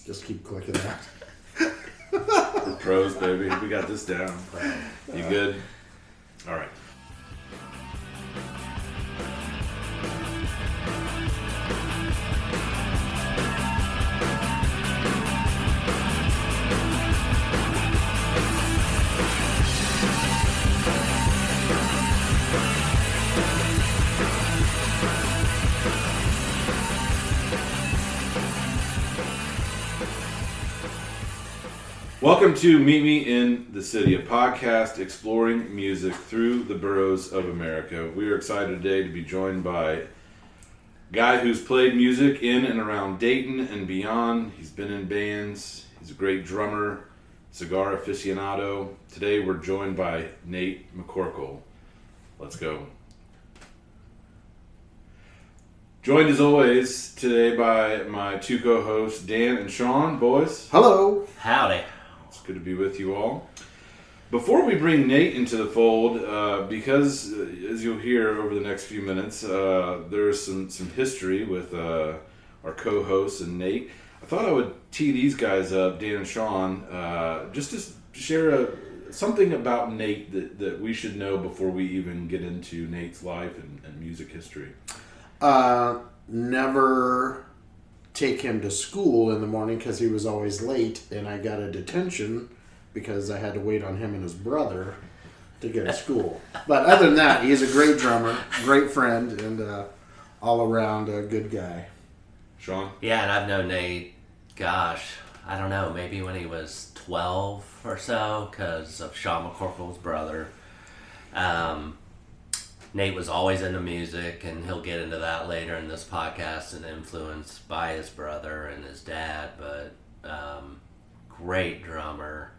Just keep clicking that. We're pros, baby. We got this down. You good? All right. Welcome to Meet Me in the City, a podcast exploring music through the boroughs of America. We are excited today to be joined by a guy who's played music in and around Dayton and beyond. He's been in bands. He's a great drummer, cigar aficionado. Today we're joined by Nate McCorkle. Let's go. Joined as always today by my two co-hosts, Dan and Shawn. Boys. Hello. Howdy. It's good to be with you all. Before we bring Nate into the fold, because as you'll hear over the next few minutes, there's some history with our co-hosts and Nate. I thought I would tee these guys up, Dan and Shawn, just to share something about Nate that we should know before we even get into Nate's life and music history. Never take him to school in the morning because he was always late, and I got a detention because I had to wait on him and his brother to get to school. But other than that, he's a great drummer, great friend, and all around a good guy. Shawn? Yeah, and I've known Nate, gosh, I don't know, maybe when he was 12 or so, because of Shawn McCorkle's brother. Nate was always into music, and he'll get into that later in this podcast, and influenced by his brother and his dad, but great drummer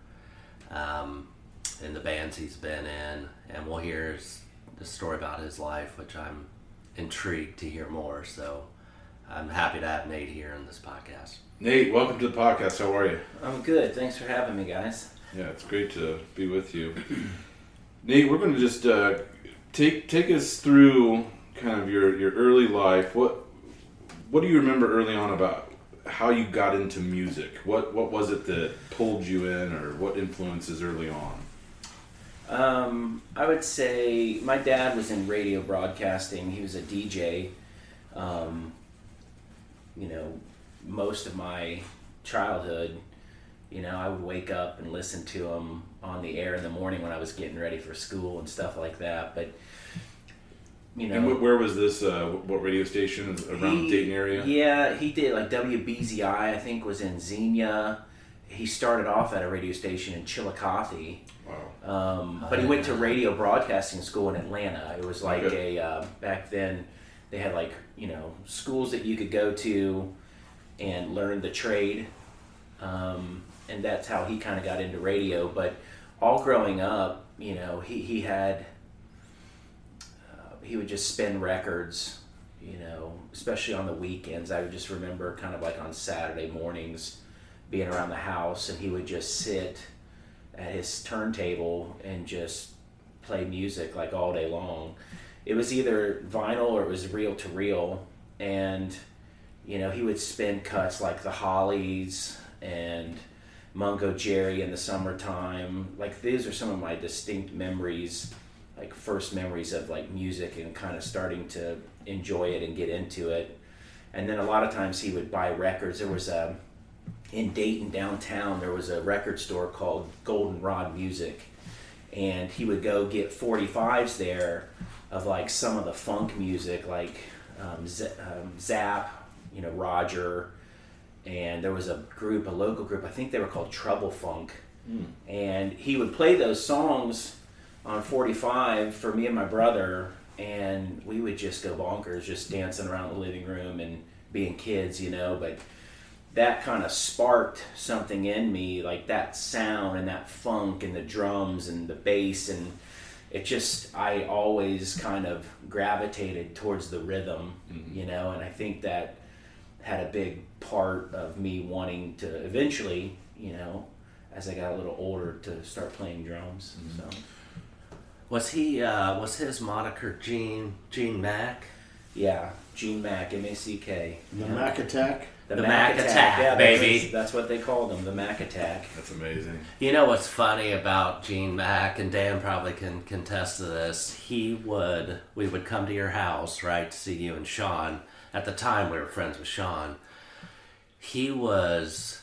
in the bands he's been in, and we'll hear the story about his life, which I'm intrigued to hear more, so I'm happy to have Nate here in this podcast. Nate, welcome to the podcast. How are you? I'm good. Thanks for having me, guys. Yeah, it's great to be with you. Nate, we're going to just take us through kind of your early life. What do you remember early on about how you got into music? What was it that pulled you in, or what influences early on? I would say my dad was in radio broadcasting. He was a DJ. Most of my childhood, I would wake up and listen to him on the air in the morning when I was getting ready for school and stuff like that. But, And where was this, what radio station around the Dayton area? Yeah, he did, like WBZI, I think, was in Xenia. He started off at a radio station in Chillicothe. Wow. But he went to radio broadcasting school in Atlanta. It was like back then they had schools that you could go to and learn the trade. And that's how he kind of got into radio. But all growing up, he would just spin records, especially on the weekends. I would just remember kind of like on Saturday mornings being around the house, and he would just sit at his turntable and just play music like all day long. It was either vinyl or it was reel to reel, and he would spin cuts like the Hollies and Mungo Jerry in the summertime. Like, these are some of my distinct memories, like first memories of like music and kind of starting to enjoy it and get into it. And then a lot of times he would buy records. There was in Dayton downtown, there was a record store called Goldenrod Music, and he would go get 45s there of like some of the funk music, like Zap, Roger, and there was a local group, I think they were called Trouble Funk, and he would play those songs on 45 for me and my brother, and we would just go bonkers, just dancing around the living room and being kids, but that kind of sparked something in me, like that sound and that funk and the drums and the bass, and I always kind of gravitated towards the rhythm, and I think that had a big part of me wanting to eventually, as I got a little older, to start playing drums. So. Was his moniker Gene Mac? Yeah, Gene Mack, M-A-C-K. The Mac Attack. The Mac Attack, yeah, baby. That's what they called him, the Mac Attack. That's amazing. You know what's funny about Gene Mack, and Dan probably can contest to this, we would come to your house, right, to see you and Shawn. At the time, we were friends with Shawn. He was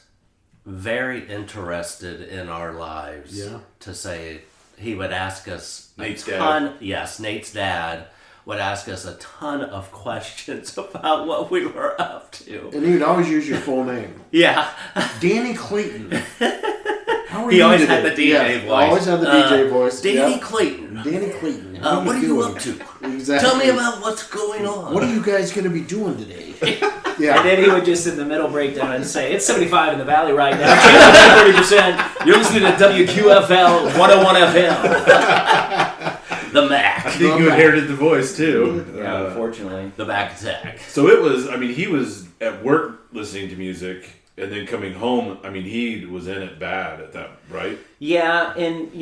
very interested in our lives. Yeah. To say, he would ask us Nate's a ton. Yes, Nate's dad would ask us a ton of questions about what we were up to. And he'd always use your full name. Yeah. Danny Clayton. How are He you always today? had the DJ voice. Always had the DJ voice. Danny Yep. Clayton. Danny Clayton. What are you doing? up to? Exactly. Tell me about what's going on. What are you guys going to be doing today? And Yeah. then he would just in the middle break down and say, it's 75 in the valley right now. Change 30%. You're listening to WQFL 101 FM. The Mac. I think you inherited the voice too. Yeah, unfortunately. The Mac Attack. So it was. I mean, he was at work listening to music, and then coming home. I mean, he was in it bad at that, right? Yeah, and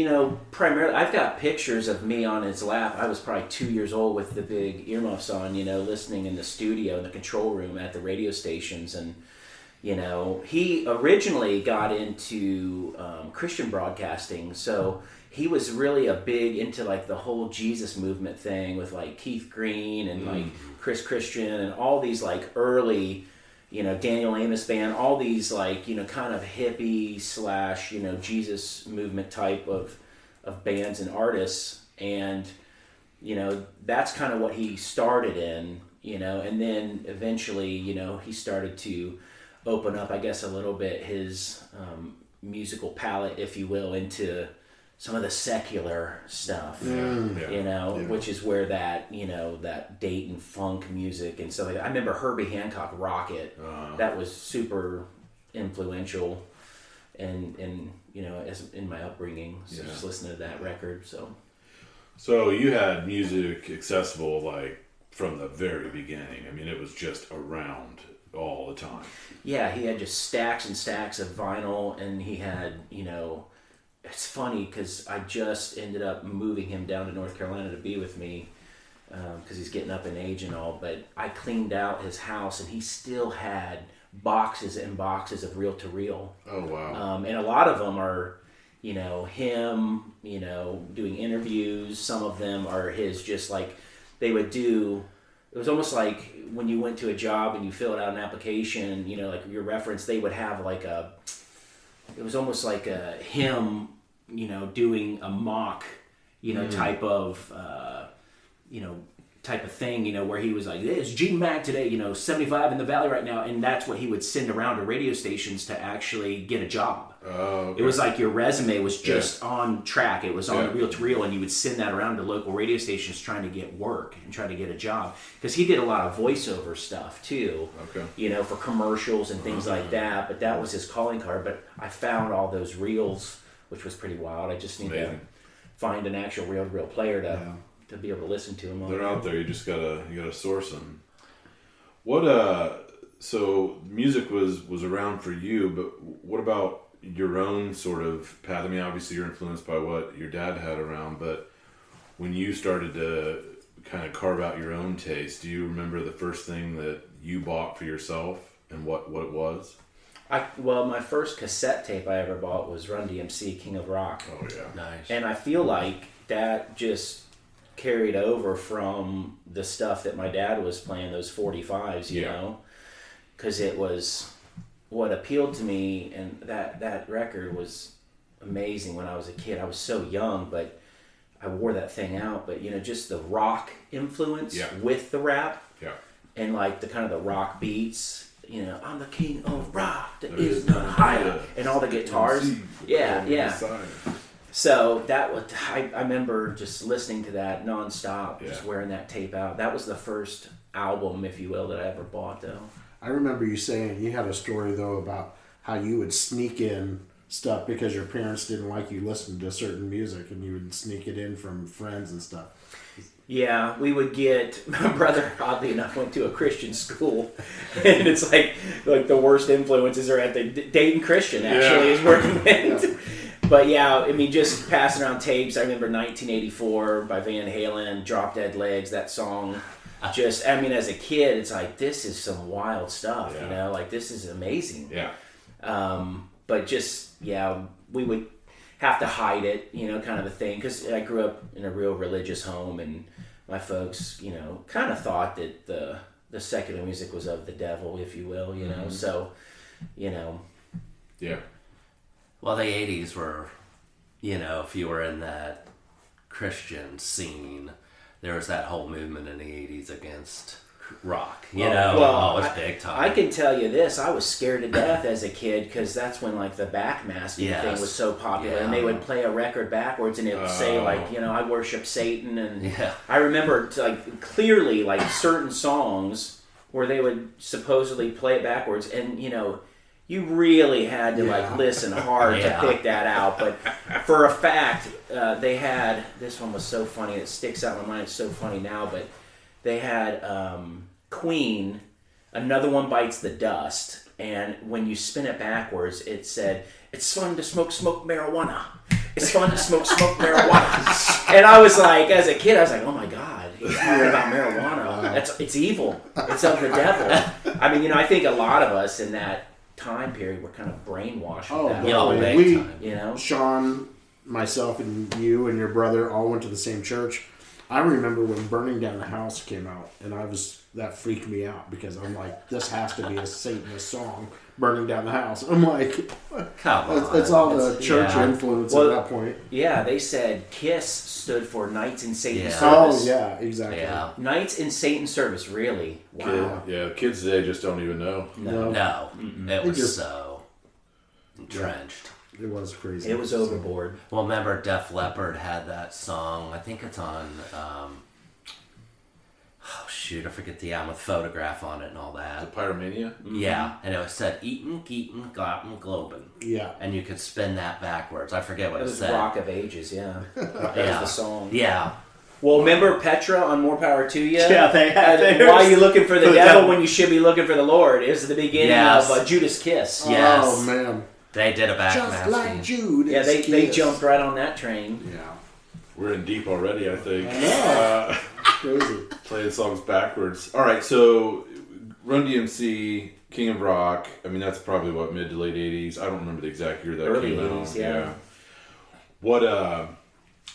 primarily, I've got pictures of me on his lap. I was probably 2 years old with the big earmuffs on, listening in the studio, in the control room at the radio stations. And, he originally got into Christian broadcasting. So he was really a big into like the whole Jesus movement thing with like Keith Green and like Chris Christian and all these like early, Daniel Amos band, all these like, kind of hippie / Jesus movement type of bands and artists. And, that's kind of what he started in, and then eventually, he started to open up, I guess, a little bit his musical palette, if you will, into some of the secular stuff, which is where that, that Dayton funk music and stuff like that. I remember Herbie Hancock Rocket. That was super influential and as in my upbringing. So just listening to that record. So you had music accessible like from the very beginning. I mean, it was just around all the time. Yeah, he had just stacks and stacks of vinyl, and he had, it's funny because I just ended up moving him down to North Carolina to be with me because he's getting up in age and all, but I cleaned out his house and he still had boxes and boxes of reel-to-reel. Oh, wow. And a lot of them are, him, doing interviews. Some of them are his just like, they would do, it was almost like when you went to a job and you filled out an application, like your reference, they would have like it was almost like him, doing a mock, type of, type of thing, where he was like, it's Gene Mack today, 75 in the valley right now. And that's what he would send around to radio stations to actually get a job. Oh, okay. It was like your resume was just on track. It was on the reel-to-reel, and you would send that around to local radio stations trying to get work and trying to get a job. Because he did a lot of voiceover stuff, too. Okay. For commercials and things like that. But that was his calling card. But I found all those reels, which was pretty wild. I just need to find an actual reel-to-reel player to be able to listen to them. They're out there. You just gotta source them. What so music was around for you, but what about your own sort of path? I mean, obviously you're influenced by what your dad had around, but when you started to kind of carve out your own taste, do you remember the first thing that you bought for yourself and what it was? Well, my first cassette tape I ever bought was Run DMC King of Rock. Oh yeah, Nice. And I feel like that just carried over from the stuff that my dad was playing, those 45s, you know, because it was what appealed to me, and that record was amazing when I was a kid. I was so young, but I wore that thing out. But just the rock influence with the rap, and like the kind of the rock beats. I'm the king of rock. There is none higher, and all the guitars. So that was I remember just listening to that nonstop, just wearing that tape out. That was the first album, if you will, that I ever bought, though. I remember you saying you had a story though about how you would sneak in stuff because your parents didn't like you listening to certain music, and you would sneak it in from friends and stuff. Yeah, we would get, my brother, oddly enough, went to a Christian school, and it's like the worst influences are at the Dayton Christian, actually, is where we went. But just passing around tapes. I remember 1984 by Van Halen, Drop Dead Legs, that song. just, I mean, as a kid, it's like, this is some wild stuff, you know, like this is amazing. Yeah. But just, we would have to hide it, you know, kind of a thing. Because I grew up in a real religious home, and my folks, you know, kind of thought that the secular music was of the devil, if you will, you know. So, you know. Yeah. Well, the 80s were, you know, if you were in that Christian scene, there was that whole movement in the 80s against rock, you know. Well, it was big time. I can tell you this, I was scared to death as a kid, because that's when like the backmasking thing was so popular, and they would play a record backwards and it would say like, you know, I worship Satan, and I remember like clearly like certain songs where they would supposedly play it backwards, and you know, you really had to like listen hard to pick that out. But for a fact, they had, this one was so funny, it sticks out in my mind, it's so funny now, but they had Queen, Another One Bites the Dust, and when you spin it backwards, it said, it's fun to smoke marijuana. It's fun to smoke marijuana. And I was like, as a kid, I was like, oh my God, he's talking about marijuana. It's evil. It's of the devil. I mean, you know, I think a lot of us in that time period were kind of brainwashed with that. You know, Shawn, myself, and you and your brother all went to the same church. I remember when Burning Down the House came out, and that freaked me out, because I'm like, this has to be a Satanist song, Burning Down the House. I'm like, come on. It's all the church influence at that point. Yeah, they said KISS stood for Knights in Satan's Service. Oh, yeah, exactly. Yeah. Knights in Satan's Service, really? Wow. Kids today just don't even know. No. It was so entrenched. It was crazy. It was overboard. Well, remember Def Leppard had that song, I think it's on, I forget the album, with Photograph on it and all that. The Pyromania? Mm-hmm. Yeah, and it said Eatin', Geetin', Gotten, Globin'. Yeah. And you could spin that backwards. I forget what it said. It was Rock of Ages, That was the song. Yeah. Well, remember Petra on More Power to You? Yeah, they had Why are you looking for the devil when you should be looking for the Lord? It was the beginning of Judas Kiss. Yes. Oh, man. They did a backmasking. Just like Judas. Yeah, they jumped right on that train. Yeah. We're in deep already, I think. I know. Crazy. Playing songs backwards. All right, so Run DMC, King of Rock. I mean, that's probably what, mid to late '80s. I don't remember the exact year that Early came 80s, out. yeah. What?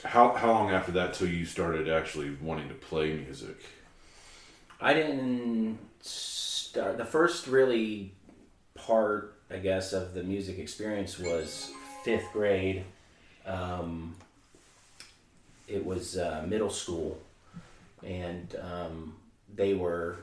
How long after that till you started actually wanting to play music? I didn't start. The first really part, I guess, of the music experience was 5th grade. It was middle school, and they were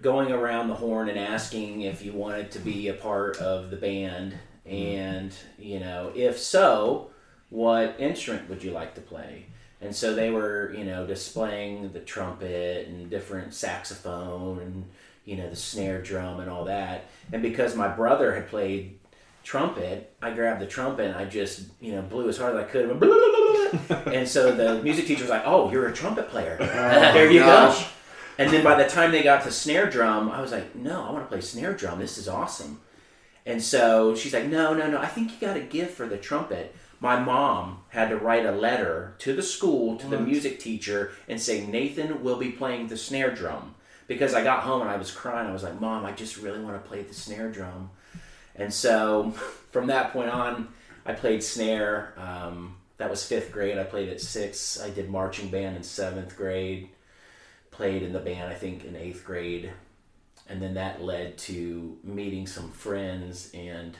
going around the horn and asking if you wanted to be a part of the band, and you know, if so, what instrument would you like to play? And so they were, you know, displaying the trumpet and different saxophone and, you know, the snare drum and all that. And because my brother had played trumpet, I grabbed the trumpet and I just, you know, blew as hard as I could. And so the music teacher was like, "Oh, you're a trumpet player. There you go." And then by the time they got to snare drum, I was like, "No, I want to play snare drum. This is awesome." And so she's like, No, I think you got a gift for the trumpet. My mom had to write a letter to the school, to the music teacher, and say, "Nathan will be playing the snare drum." Because I got home and I was crying. I was like, "Mom, I just really want to play the snare drum." And so from that point on, I played snare. That was 5th grade. I played at 6. I did marching band in 7th grade. Played in the band, I think, in 8th grade. And then that led to meeting some friends. And,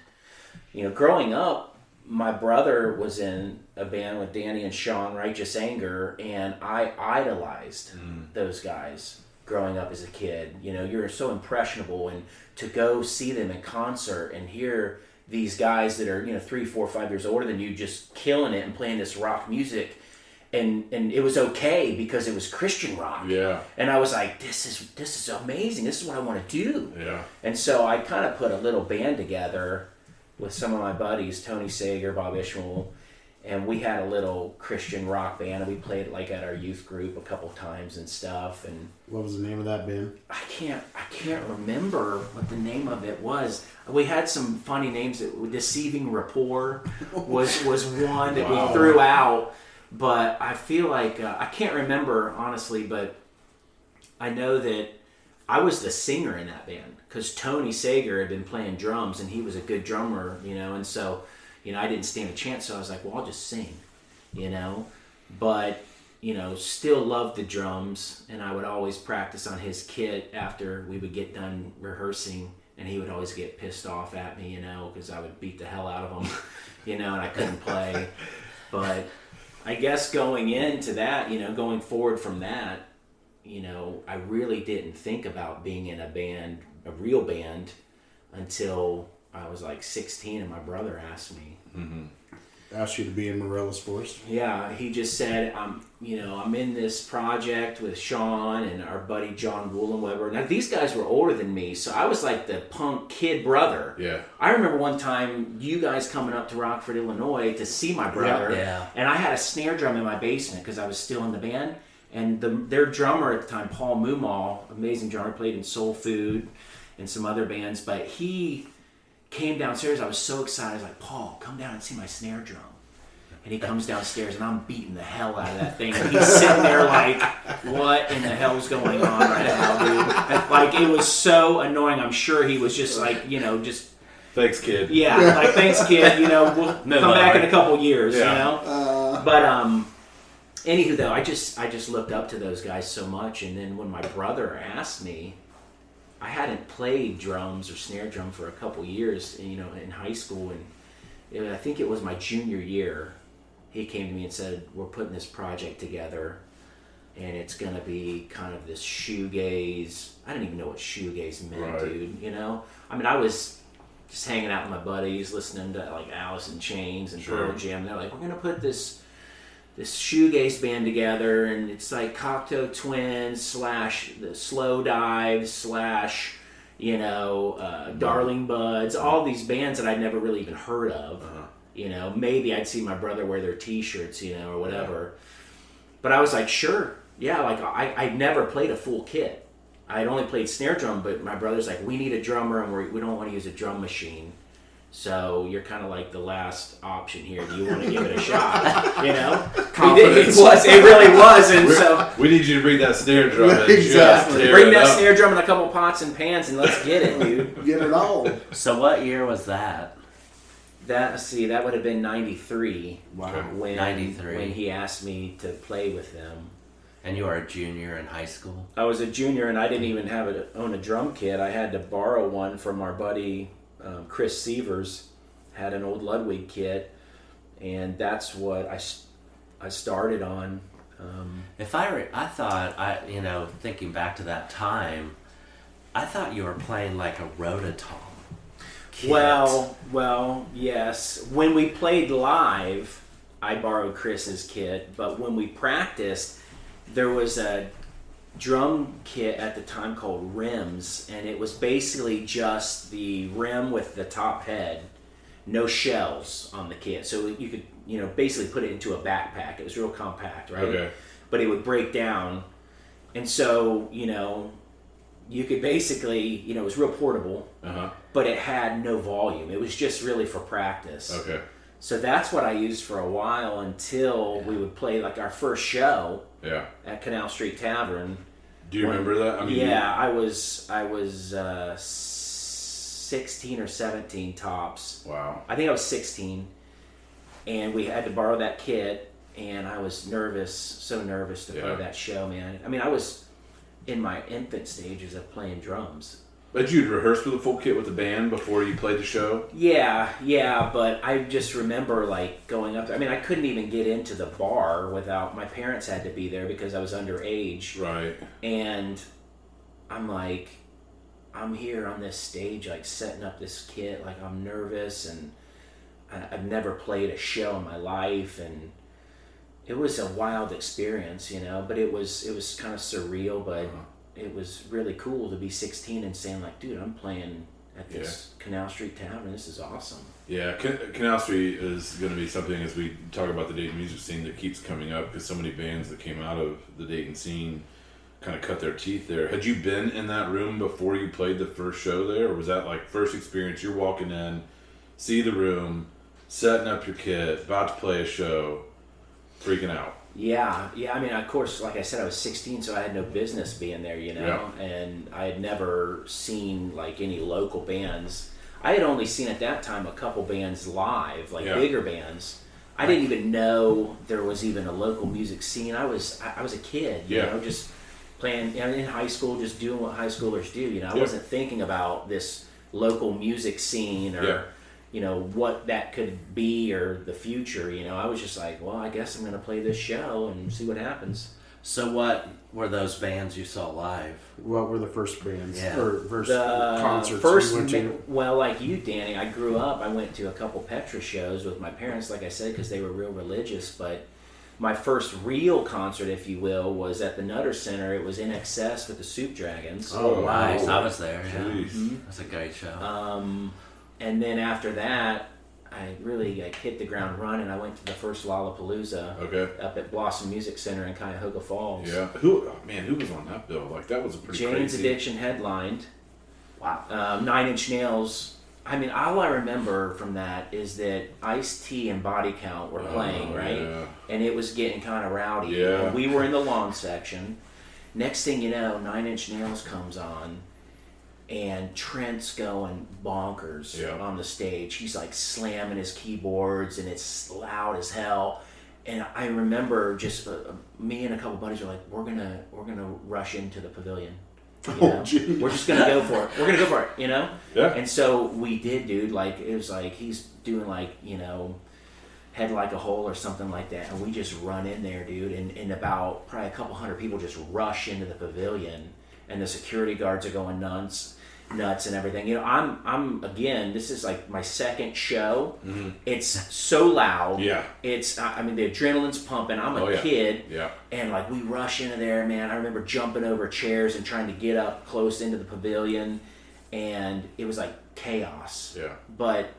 you know, growing up, my brother was in a band with Danny and Shawn, Righteous Anger, and I idolized those guys growing up as a kid. You know, you're so impressionable, and to go see them in concert and hear these guys that are, you know, 3, 4, 5 years older than you just killing it and playing this rock music, and it was okay because it was Christian rock. Yeah. And I was like, this is amazing. This is what I want to do. Yeah. And so I kind of put a little band together with some of my buddies, Tony Sager, Bob Ishmael, and we had a little Christian rock band, and we played like at our youth group a couple times and stuff. And what was the name of that band? I can't remember what the name of it was. We had some funny names. Deceiving Rapport was one that we threw out. But I feel like, I can't remember, honestly, but I know that I was the singer in that band because Tony Sager had been playing drums and he was a good drummer, and so, I didn't stand a chance, so I was like, well, I'll just sing, but, still loved the drums, and I would always practice on his kit after we would get done rehearsing, and he would always get pissed off at me, because I would beat the hell out of him, and I couldn't play. But I guess going into that, going forward from that, I really didn't think about being in a band, a real band, until I was like 16 and my brother asked me. Mm-hmm. Asked you to be in Morella's Force? Yeah, he just said, I'm in this project with Shawn and our buddy John Woolenweber. Now, these guys were older than me, so I was like the punk kid brother. Yeah. I remember one time you guys coming up to Rockford, Illinois to see my brother. Yeah. And I had a snare drum in my basement because I was still in the band. And their drummer at the time, Paul Mumal, amazing drummer, played in Soul Food and some other bands, but he came downstairs. I was so excited. I was like, Paul, come down and see my snare drum. And he comes downstairs, and I'm beating the hell out of that thing. And he's sitting there like, what in the hell's going on right now, dude? Like, it was so annoying. I'm sure he was just like, just... Thanks, kid. Yeah, like, thanks, kid. We'll come back in a couple years, But, anywho, though, I just looked up to those guys so much. And then when my brother asked me, I hadn't played drums or snare drum for a couple years, in high school. And I think it was my junior year. He came to me and said, we're putting this project together, and it's going to be kind of this shoegaze. I didn't even know what shoegaze meant, dude, I mean, I was just hanging out with my buddies, listening to, like, Alice in Chains and Pearl Jam. And they're like, we're going to put this shoegaze band together, and it's like Cocteau Twins / the Slow Dives / Darling Buds, all these bands that I'd never really even heard of. Maybe I'd see my brother wear their t-shirts, or whatever. But I was like, sure. Yeah, like I'd never played a full kit. I'd only played snare drum, but my brother's like, we need a drummer and we don't want to use a drum machine. So you're kind of like the last option here. Do you want to give it a shot? Confidence. It really was. And we need you to bring that snare drum in. Exactly. Bring that snare drum and a couple pots and pans and let's get it, dude. Get it all. So what year was that? That would have been 93. Wow. When 93. When he asked me to play with them. And you were a junior in high school? I was a junior, and I didn't even own a drum kit. I had to borrow one from our buddy Chris Sievers. Had an old Ludwig kit, and that's what I started on. I thought, thinking back to that time, I thought you were playing like a Rototom kit. Well, yes. When we played live, I borrowed Chris's kit, but when we practiced, there was a drum kit at the time called Rims, and it was basically just the rim with the top head, no shells on the kit. So you could, basically put it into a backpack. It was real compact, right? Okay. But it would break down. And so, you could basically, it was real portable, but it had no volume. It was just really for practice. Okay. So that's what I used for a while until we would play like our first show at Canal Street Tavern. Do you remember that? I mean, I was 16 or 17 tops. Wow. I think I was 16, and we had to borrow that kit, and I was so nervous to play that show, man. I mean, I was in my infant stages of playing drums. But you'd rehearsed with a full kit with the band before you played the show? Yeah, but I just remember like going up there. I mean, I couldn't even get into the bar without, my parents had to be there because I was underage. Right. And I'm like, I'm here on this stage, like setting up this kit, like I'm nervous, and I've never played a show in my life, and it was a wild experience, but it was kind of surreal, but it was really cool to be 16 and saying like, dude, I'm playing at this Canal Street Tavern. This is awesome. Yeah, Canal Street is going to be something, as we talk about the Dayton music scene, that keeps coming up because so many bands that came out of the Dayton scene kind of cut their teeth there. Had you been in that room before you played the first show there, or was that like first experience? You're walking in, see the room, setting up your kit, about to play a show. freaking out. Yeah. I mean, of course, like I said, I was 16, so I had no business being there, and I had never seen like any local bands. I had only seen at that time a couple bands live, like bigger bands. I didn't even know there was even a local music scene. I was a kid, you know, just playing in high school, just doing what high schoolers do. I wasn't thinking about this local music scene or what that could be or the future. I was just like, well, I guess I'm going to play this show and see what happens. So what were those bands you saw live? What were the first bands Yeah. or first concerts First, you went to? well, like you, Danny, I grew up. I went to a couple Petra shows with my parents, like I said, because they were real religious. But my first real concert, if you will, was at the Nutter Center. It was In Excess with the Soup Dragons. Oh, nice! wow. I was there. Yeah, Jeez. that's a great show. And then after that, I really hit the ground running. I went to the first Lollapalooza up at Blossom Music Center in Cuyahoga Falls. Yeah. Who was on that bill? Like, that was a pretty Jane's crazy. Addiction headlined. Wow. 9 Inch Nails. I mean, all I remember from that is that Ice-T and Body Count were playing, right? Yeah. And it was getting kind of rowdy. Yeah. And we were in the lawn section. Next thing you know, 9 Inch Nails comes on. And Trent's going bonkers on the stage. He's like slamming his keyboards, and it's loud as hell. And I remember just me and a couple buddies were like, "We're gonna rush into the pavilion. Geez. We're just gonna go for it. We're gonna go for it, Yeah. And so we did, dude. Like it was like he's doing Head Like a Hole or something like that, and we just run in there, dude. And about probably a couple hundred people just rush into the pavilion. And the security guards are going nuts and everything. I'm again, this is like my second show. Mm-hmm. It's so loud. Yeah. It's, the adrenaline's pumping. I'm a kid. Yeah. And like we rush into there, man. I remember jumping over chairs and trying to get up close into the pavilion. And it was like chaos. Yeah. But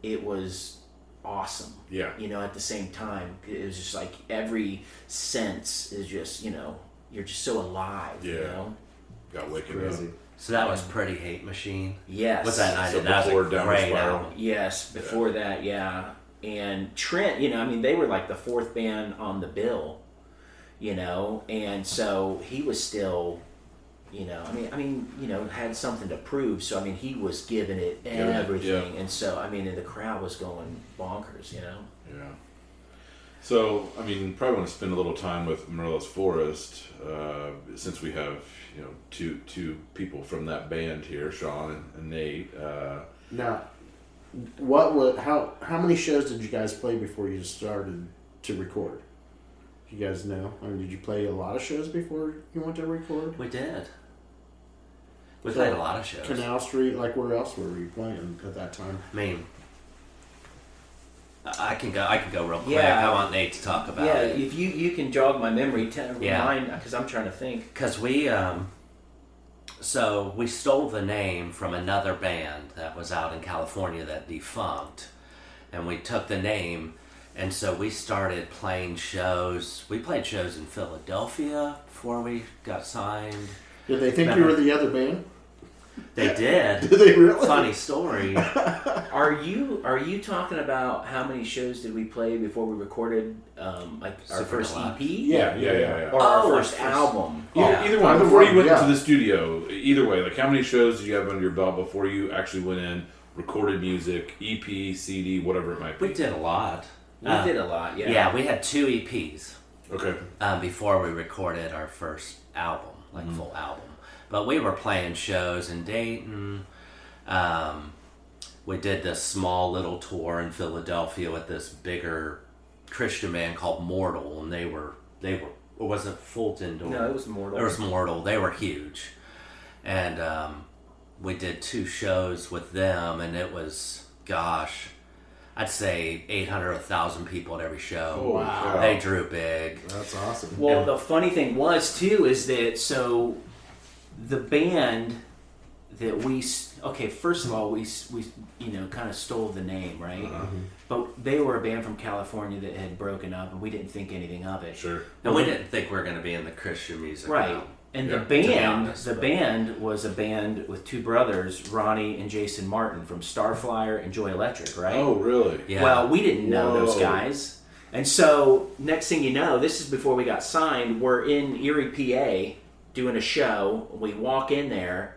it was awesome. Yeah. At the same time, it was just like every sense is just, you're just so alive, Got wicked Crazy. up. So that was Pretty Hate Machine. Yes. What's that night? So That before was a Down the great Spiral. album. Yes, before that, yeah. And Trent, they were like the fourth band on the bill, and so he was still, had something to prove. So, he was giving it everything. Yeah. And so, and the crowd was going bonkers, Yeah. So, probably want to spend a little time with Morella's Forest, since we have, two people from that band here, Shawn and Nate. Now, how many shows did you guys play before you started to record? You guys know? Did you play a lot of shows before you went to record? We did. We played a lot of shows. Canal Street, like where else were you playing at that time? I can go real quick. Yeah. I want Nate to talk about it. If you can jog my memory, remind, because I'm trying to think. Because we stole the name from another band that was out in California that defunct, and we took the name, and so we started playing shows. We played shows in Philadelphia before we got signed. Did they think you were the other band? They did. Did they really? Funny story. Are you talking about how many shows did we play before we recorded our first EP? Yeah. Or our first album? Either one. Before you went into the studio, either way, like how many shows did you have under your belt before you actually went in, recorded music, EP, CD, whatever it might be? We did a lot. We did a lot, yeah. Yeah, we had 2 EPs. Okay. Before we recorded our first album, full album. But we were playing shows in Dayton. We did this small little tour in Philadelphia with this bigger Christian band called Mortal, and they were or was it Fulton? No, it was Mortal. It was Mortal. They were huge, and we did 2 shows with them, and it was, gosh, I'd say 800 or 1,000 people at every show. Oh, wow. They drew big. That's awesome. Well, the funny thing was too is that the band that first of all we kind of stole the name, right? Uh-huh. But they were a band from California that had broken up, and we didn't think anything of it. Sure. And we didn't think we were going to be in the Christian music. Right. realm. And Yeah, the band was a band with 2 brothers, Ronnie and Jason Martin from Starflyer and Joy Electric, right? Oh, really? Yeah. Well, we didn't know those Whoa. guys. And so, next thing you know, this is before we got signed, we're in Erie, PA, doing a show. We walk in there.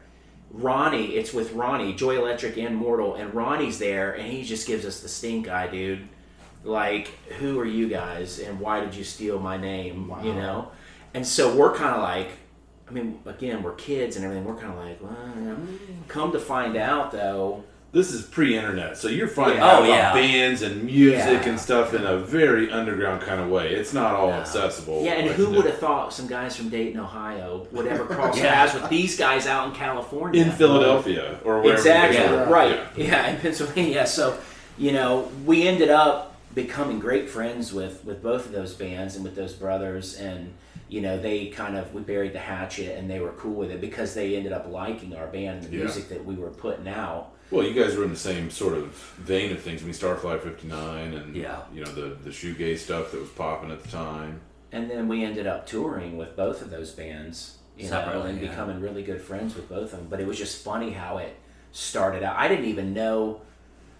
Ronnie, it's with Ronnie, Joy Electric and Mortal, and Ronnie's there, and he just gives us the stink eye, dude. Like, who are you guys, and why did you steal my name, Wow. you know? And so we're kind of like, I mean, again, we're kids and everything. We're kind of like, well, you know. Come to find out, though, This is pre-internet, so you're finding Yeah. out Oh, about yeah. bands and music Yeah. and stuff in a very underground kind of way. It's not all Yeah. accessible. yeah, and like who the- would have thought some guys from Dayton, Ohio would ever cross Yeah. paths with these guys out in California? in Philadelphia or wherever? Exactly, you guys were. right. Yeah. Yeah, in Pennsylvania. So, you know, we ended up becoming great friends with both of those bands and with those brothers. And, you know, we buried the hatchet and they were cool with it because they ended up liking our band and the Yeah. music that we were putting out. Well, you guys were in the same sort of vein of things. I mean, Starfly 59 and Yeah. you know the shoegaze stuff that was popping at the time. And then we ended up touring with both of those bands, you know, Separately, and yeah. becoming really good friends with both of them. But it was just funny how it started out. I didn't even know,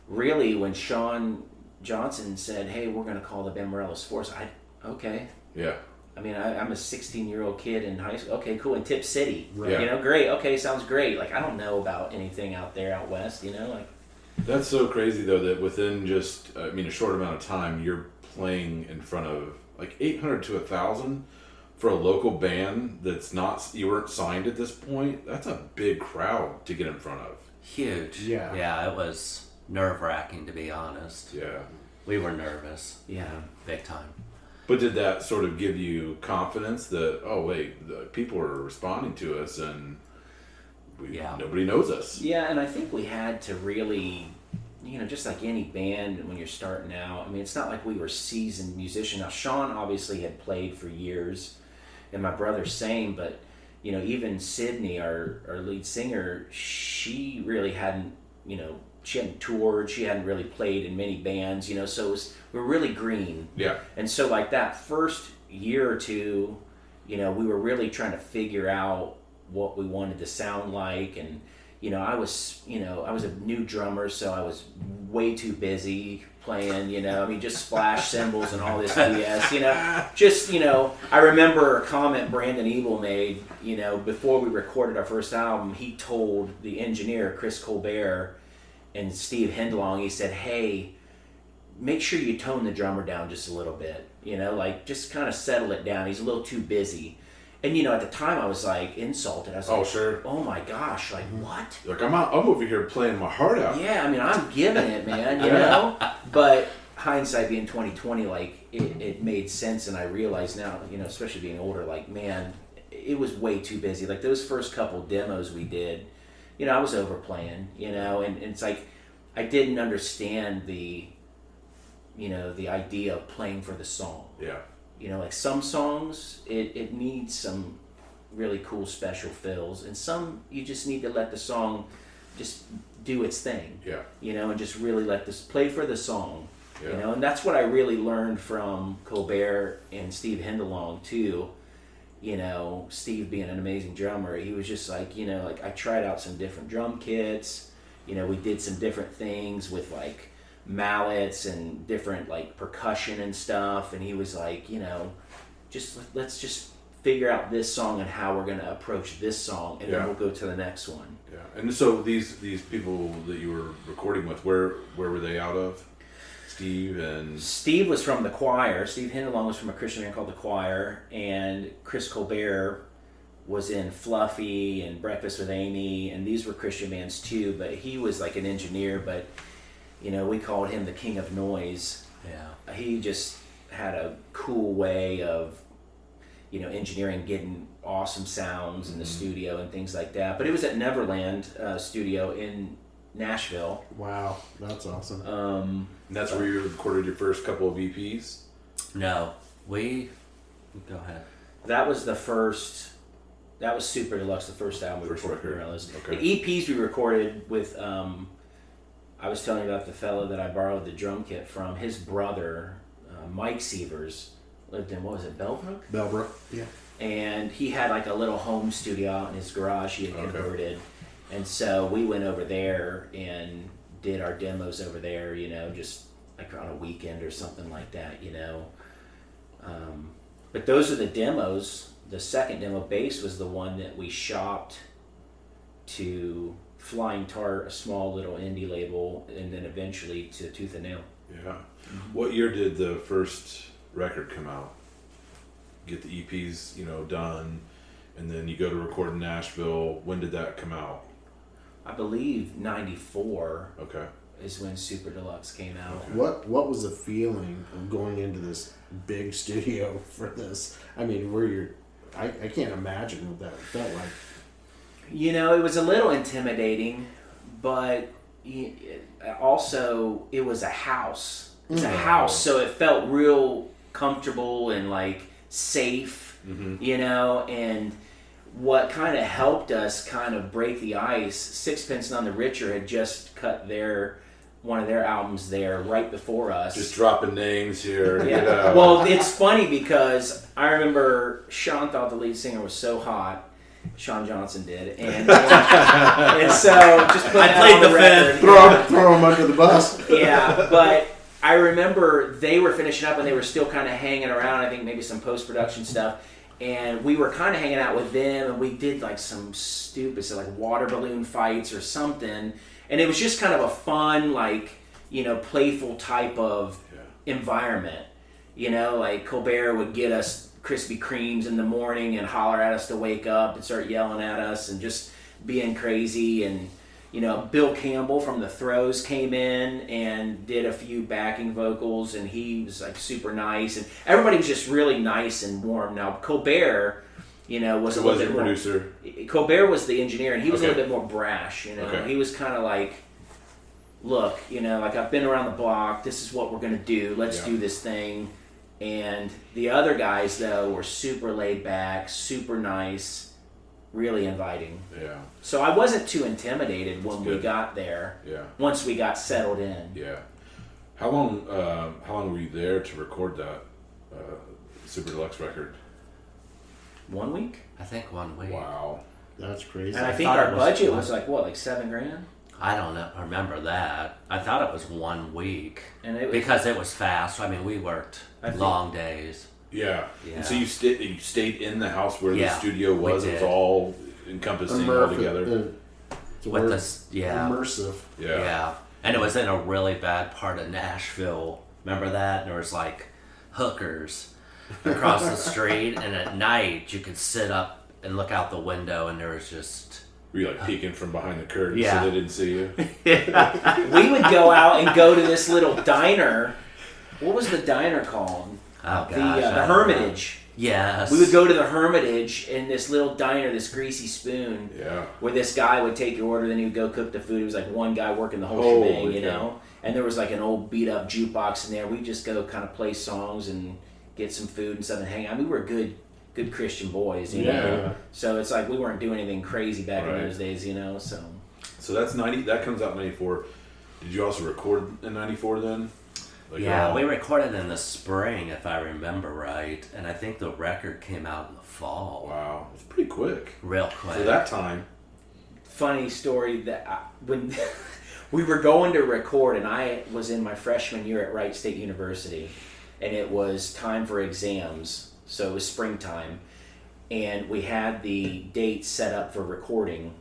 really, when Shawn Johnson said, "Hey, we're going to call the band Morella's Force." Okay. Yeah. I mean, I'm a 16-year-old kid in high school. Okay, cool. In Tip City. Right. Yeah. You know, great. Okay, sounds great. Like, I don't know about anything out there out west, you know? Like, That's so crazy though that within just a short amount of time you're playing in front of like 800 to 1,000 for a local band that's not you weren't signed at this point. That's a big crowd to get in front of. Huge. Yeah. Yeah, it was nerve-wracking, to be honest. Yeah. We were nervous, yeah. big time. But did that sort of give you confidence that the people are responding to us and Yeah. nobody knows us? Yeah, and I think we had to really, you know, just like any band when you're starting out, I mean, it's not like we were seasoned musicians. Now, Shawn obviously had played for years, and my brother same, but, you know, even Sydney, our lead singer, she really hadn't, you know, she hadn't toured, she hadn't really played in many bands, you know, so we were really green. Yeah. And so, like, that first year or two, you know, we were really trying to figure out what we wanted to sound like. And, you know, I was a new drummer, so I was way too busy playing, you know, I mean, just splash cymbals and all this BS, you know. Just, you know, I remember a comment Brandon Ebel made, you know, before we recorded our first album. He told the engineer, Chris Colbert, and Steve Hindlong, he said, "Hey, make sure you tone the drummer down just a little bit, you know, like just kind of settle it down. He's a little too busy." And, you know, at the time I was like insulted. I was Oh, like, sure. "Oh my gosh, like what?" Like I'm over here playing my heart out. Yeah, I mean, I'm giving it, man, you know? But hindsight being 2020, like it made sense. And I realize now, you know, especially being older, like, man, it was way too busy. Like those first couple demos we did, you know, I was overplaying, you know, and it's like I didn't understand the idea of playing for the song. Yeah. You know, like some songs, it needs some really cool special fills, and some you just need to let the song just do its thing. Yeah. You know, and just really let this play for the song. Yeah. You know, and that's what I really learned from Colbert and Steve Hindlong too. You know, Steve being an amazing drummer, he was just like, you know, like I tried out some different drum kits. You know, we did some different things with like mallets and different like percussion and stuff, and he was like, you know, let's just figure out this song and how we're going to approach this song, and then we'll go to the next one. Yeah. And so these people that you were recording with, where were they out of? Steve was from the Choir. Steve Hindlong was from a Christian band called the Choir, and Chris Colbert was in Fluffy and Breakfast with Amy, and these were Christian bands too, but he was like an engineer, but, you know, we called him the King of Noise. Yeah. He just had a cool way of, you know, engineering, getting awesome sounds in the studio and things like that. But it was at Neverland studio in Nashville. Wow, that's awesome. And that's where you recorded your first couple of EPs? No, go ahead. That was Super Deluxe, the first album we First recorded. record. Morellas. Okay. The EPs we recorded with, I was telling you about the fellow that I borrowed the drum kit from. His brother, Mike Sievers, lived in, what was it, Bellbrook? Bellbrook. Yeah. And he had like a little home studio out in his garage he had converted. And so we went over there and did our demos over there, you know, just like on a weekend or something like that, But those are the demos. The second demo, Bass, was the one that we shopped to Flying Tart, a small little indie label, and then eventually to Tooth and Nail. Yeah. What year did the first record come out? Get the EPs, done, and then you go to record in Nashville. When did that come out? I believe 94 Okay. is when Super Deluxe came out. Okay. What was the feeling of going into this big studio for this? I mean, I can't imagine what that felt like. It was a little intimidating, but also it was a house. It's a house, so it felt real comfortable and like safe, and what kind of helped us kind of break the ice, Sixpence None the Richer had just cut one of their albums there right before us. Just dropping names here. Yeah. Well, it's funny because I remember Shawn thought the lead singer was so hot. Shawn Johnson did, and so just put I played the fifth. Throw him under the bus. Yeah, but I remember they were finishing up and they were still kind of hanging around. I think maybe some post-production stuff. And we were kind of hanging out with them, and we did like some stupid, like water balloon fights or something. And it was just kind of a fun, playful type of environment. Like Colbert would get us Krispy Kremes in the morning and holler at us to wake up and start yelling at us and just being crazy. And, Bill Campbell from the Throws came in and did a few backing vocals, and he was like super nice, and everybody was just really nice and warm. Now Colbert, was a little bit more producer. Colbert was the engineer, and he was a little bit more brash. He was kind of like, look, like I've been around the block. This is what we're gonna do. Let's do this thing. And the other guys though were super laid back, super nice. Really inviting. Yeah. So I wasn't too intimidated when we got there. Yeah. Once we got settled in. Yeah. How long were you there to record that Super Deluxe record? 1 week? I think 1 week. Wow. That's crazy. And I think our budget was like what, like $7,000? I don't know. Remember that. I thought it was 1 week. And it was, because it was fast. I mean, we worked long days. Yeah. Yeah. And so you stayed in the house where the Yeah, studio was. we It was did. all encompassing all together. With this, immersive. Yeah. And it was in a really bad part of Nashville. Remember that? And there was like hookers across the street, and at night you could sit up and look out the window, and there was just... Were you like peeking from behind the curtain Yeah. so they didn't see you? we would go out and go to this little diner. What was the diner called? Oh, gosh. The Hermitage. Yes. We would go to the Hermitage in this little diner, this Greasy Spoon, Yeah. where this guy would take your order, then he would go cook the food. It was like one guy working the whole Holy shebang, cow. And there was like an old beat up jukebox in there. We'd just go kind of play songs and get some food and stuff and hang out. I mean, we were good Christian boys, you know. So it's like we weren't doing anything crazy back in those days, So that's 90. That comes out in 94. Did you also record in 94 then? We recorded in the spring, if I remember right, and I think the record came out in the fall. Wow, it's pretty quick. Real quick. For that time. Funny story that when we were going to record, and I was in my freshman year at Wright State University, and it was time for exams, so it was springtime, and we had the date set up for recording.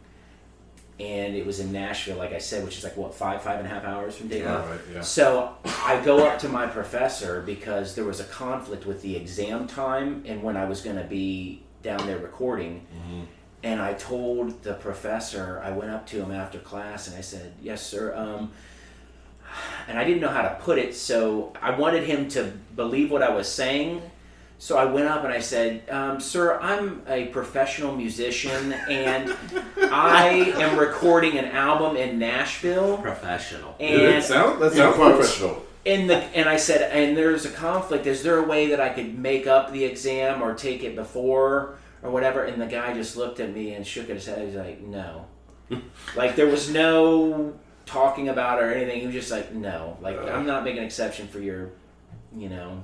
And it was in Nashville, like I said, which is like, what, 5.5 hours from Dayton? Yeah. So I go up to my professor because there was a conflict with the exam time and when I was going to be down there recording. Mm-hmm. And I told the professor, I went up to him after class and I said, yes, sir. And I didn't know how to put it, so I wanted him to believe what I was saying. So I went up and I said, sir, I'm a professional musician and I am recording an album in Nashville. Professional. And that sounds professional. and I said, and there's a conflict. Is there a way that I could make up the exam or take it before or whatever? And the guy just looked at me and shook his head. He's like, no. Like there was no talking about it or anything. He was just like, no. Like I'm not making an exception for your...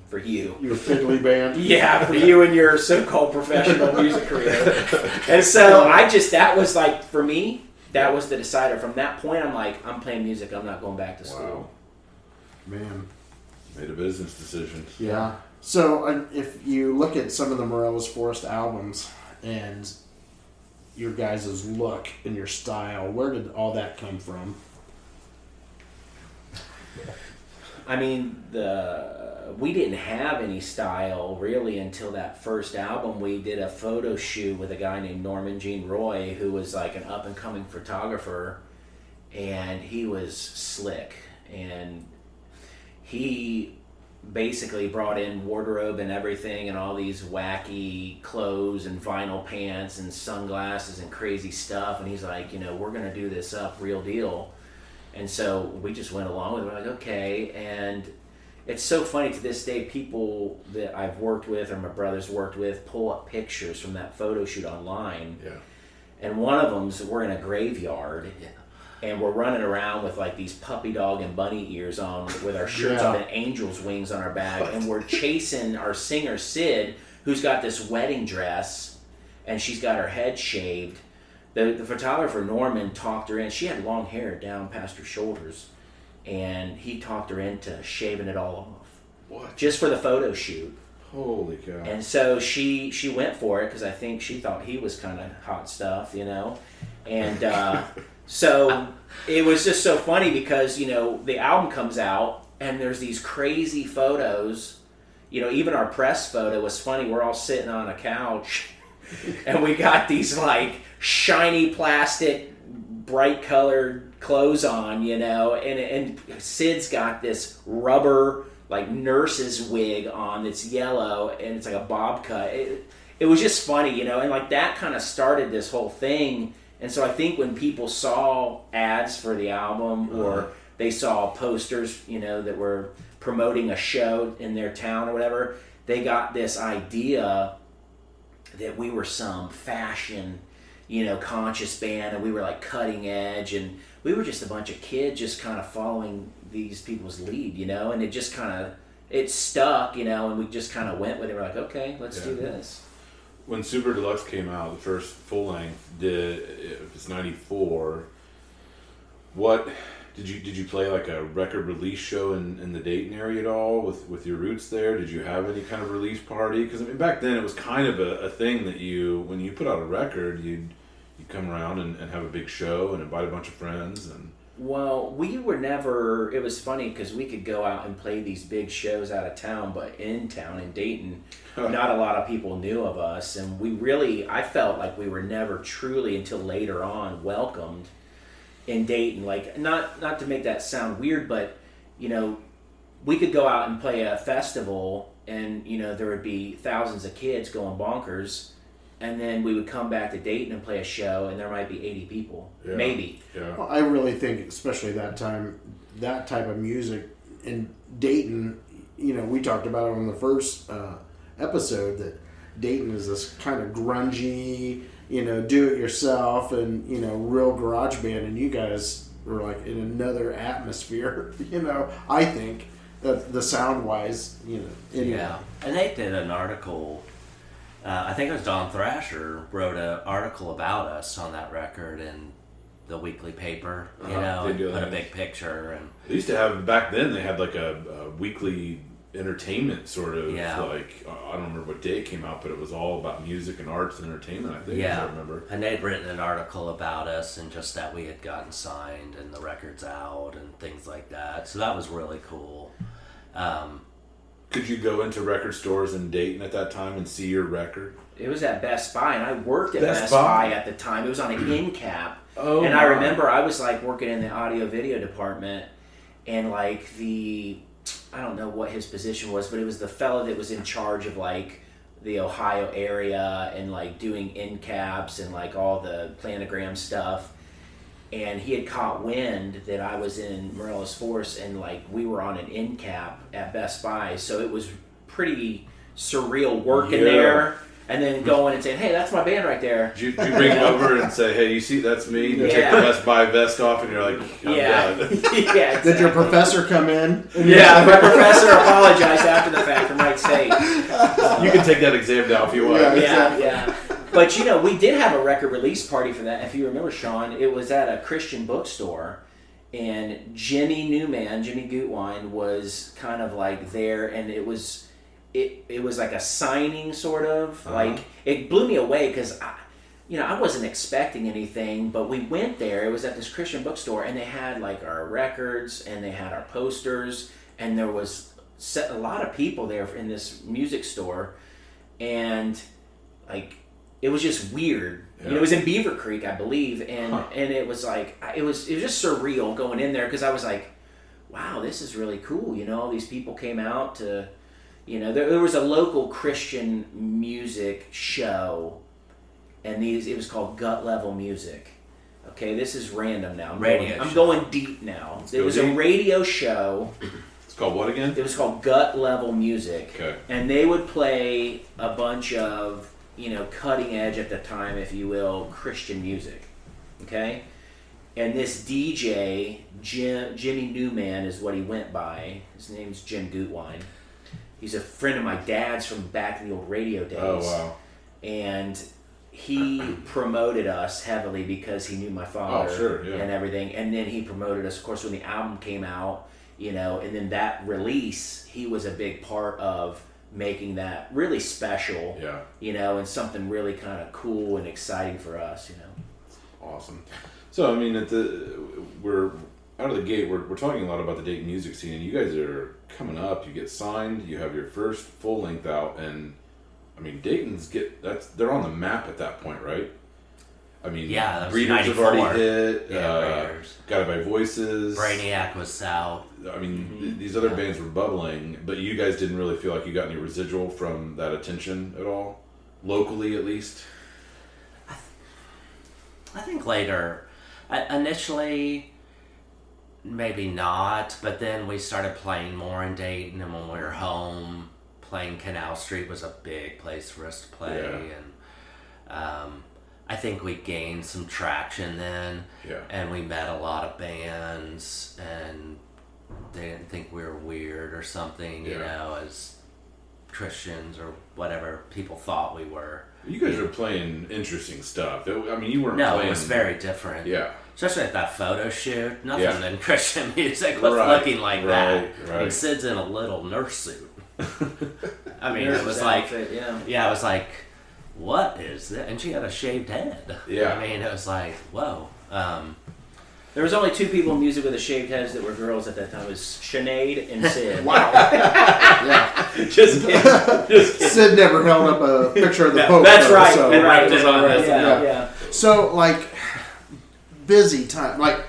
for you. Your fiddly band? Yeah, for you and your so-called professional music career. And so that was like, for me, that was the decider. From that point, I'm like, I'm playing music. I'm not going back to school. Wow. Man. Made a business decision. Yeah. So if you look at some of the Morella's Forest albums and your guys' look and your style, where did all that come from? I mean, we didn't have any style really until that first album. We did a photo shoot with a guy named Norman Jean Roy, who was like an up-and-coming photographer, and he was slick. And he basically brought in wardrobe and everything and all these wacky clothes and vinyl pants and sunglasses and crazy stuff. And he's like, we're going to do this up real deal. And so we just went along with it. We're like, okay. And it's so funny to this day, people that I've worked with or my brother's worked with pull up pictures from that photo shoot online. Yeah. And one of them's we're in a graveyard. Yeah. And we're running around with like these puppy dog and bunny ears on with our shirts on and angel's wings on our back. And we're chasing our singer Sid, who's got this wedding dress and she's got her head shaved. The photographer, Norman, talked her in. She had long hair down past her shoulders. And he talked her into shaving it all off. What? Just for the photo shoot. Holy cow. And so she went for it because I think she thought he was kind of hot stuff, And so it was just so funny because, the album comes out and there's these crazy photos. Even our press photo was funny. We're all sitting on a couch and we got these like shiny plastic, bright colored clothes on, and Sid's got this rubber like nurse's wig on that's yellow and it's like a bob cut. It was just funny, and like that kind of started this whole thing. And so I think when people saw ads for the album or they saw posters, that were promoting a show in their town or whatever, they got this idea that we were some fashion, conscious band and we were like cutting edge and we were just a bunch of kids just kind of following these people's lead, and it just it stuck, and we just kind of went with it. We're like, okay, let's do this. When Super Deluxe came out, the first full length, it's 94. What did you play like a record release show in the Dayton area at all with your roots there? Did you have any kind of release party? Because back then it was kind of a thing that when you put out a record, you'd come around and have a big show and invite a bunch of friends and. Well, we were never. It was funny because we could go out and play these big shows out of town, but in town in Dayton, not a lot of people knew of us, and I felt like we were never truly until later on welcomed in Dayton. Like not to make that sound weird, but we could go out and play a festival, and there would be thousands of kids going bonkers. And then we would come back to Dayton and play a show, and there might be 80 people, maybe. Yeah. Well, I really think, especially that time, that type of music in Dayton, we talked about it on the first episode, that Dayton is this kind of grungy, do-it-yourself and, real garage band, and you guys were like in another atmosphere, I think, the sound-wise, Yeah, and they did an article... I think it was Don Thrasher wrote an article about us on that record in the weekly paper, and put a big picture. And they used to have, back then they had like a weekly entertainment sort of, like, I don't remember what day it came out, but it was all about music and arts and entertainment, I think, as I remember. And they'd written an article about us and just that we had gotten signed and the record's out and things like that. So that was really cool. Could you go into record stores in Dayton at that time and see your record? It was at Best Buy, and I worked at Best Buy at the time. It was on an end cap. And I remember I was like working in the audio video department, and like I don't know what his position was, but it was the fellow that was in charge of like the Ohio area and like doing end caps and like all the planogram stuff. And he had caught wind that I was in Morella's Force, and like we were on an end cap at Best Buy, so it was pretty surreal working there, and then going and saying, "Hey, that's my band right there." Did you bring it over and say, "Hey, you see, that's me"? You take the Best Buy vest off, and you're like, I'm done. Exactly. Did your professor come in? Yeah, my professor apologized after the fact, for Mike's sake. You can take that exam now if you want. Yeah. But we did have a record release party for that. If you remember, Shawn, it was at a Christian bookstore and Jimmy Gutwein was kind of like there, and it was like a signing sort of, like, it blew me away because I wasn't expecting anything, but we went there. It was at this Christian bookstore, and they had like our records, and they had our posters, and there was a lot of people there in this music store, and like it was just weird. Yeah. It was in Beaver Creek, I believe, and it was like it was just surreal going in there because I was like, wow, this is really cool. All these people came out to, there was a local Christian music show, and it was called Gut Level Music. Okay, this is random now. I'm going deep now. It was a radio show. It's called what again? It was called Gut Level Music. Okay. And they would play a bunch of, cutting edge at the time, if you will, Christian music. Okay? And this DJ, Jimmy Newman is what he went by. His name's Jim Gutwein. He's a friend of my dad's from back in the old radio days. Oh, wow. And he promoted us heavily because he knew my father and everything. And then he promoted us, of course, when the album came out, and then that release, he was a big part of making that really special, and something really kind of cool and exciting for us, Awesome. So, I mean, we're out of the gate, we're talking a lot about the Dayton music scene, and you guys are coming up, you get signed, you have your first full length out, and I mean, they're on the map at that point, right? I mean, that was Breeders have 94. already hit. Breeders. Guided by Voices. Brainiac was out. I mean, these other bands were bubbling, but you guys didn't really feel like you got any residual from that attention at all, locally at least. I think later, initially, maybe not, but then we started playing more in Dayton, and when we were home, playing Canal Street was a big place for us to play, and I think we gained some traction then, and we met a lot of bands, and they didn't think we were weird or something, as Christians or whatever people thought we were. You guys were playing interesting stuff. I mean, you weren't No, playing... it was very different. Yeah. Especially at that photo shoot. Nothing in Christian music was looking like that. Right. I mean, Sid's in a little nurse suit. I mean, it was outfit, it was like, what is that? And she had a shaved head. Yeah. I mean, it was like, whoa. There was only two people in music with a shaved heads that were girls at that time. It was Sinead and Sid. Wow. Just kidding. Sid never held up a picture of the Pope. That's right. So, Right. Yeah. So, like, busy time. Like,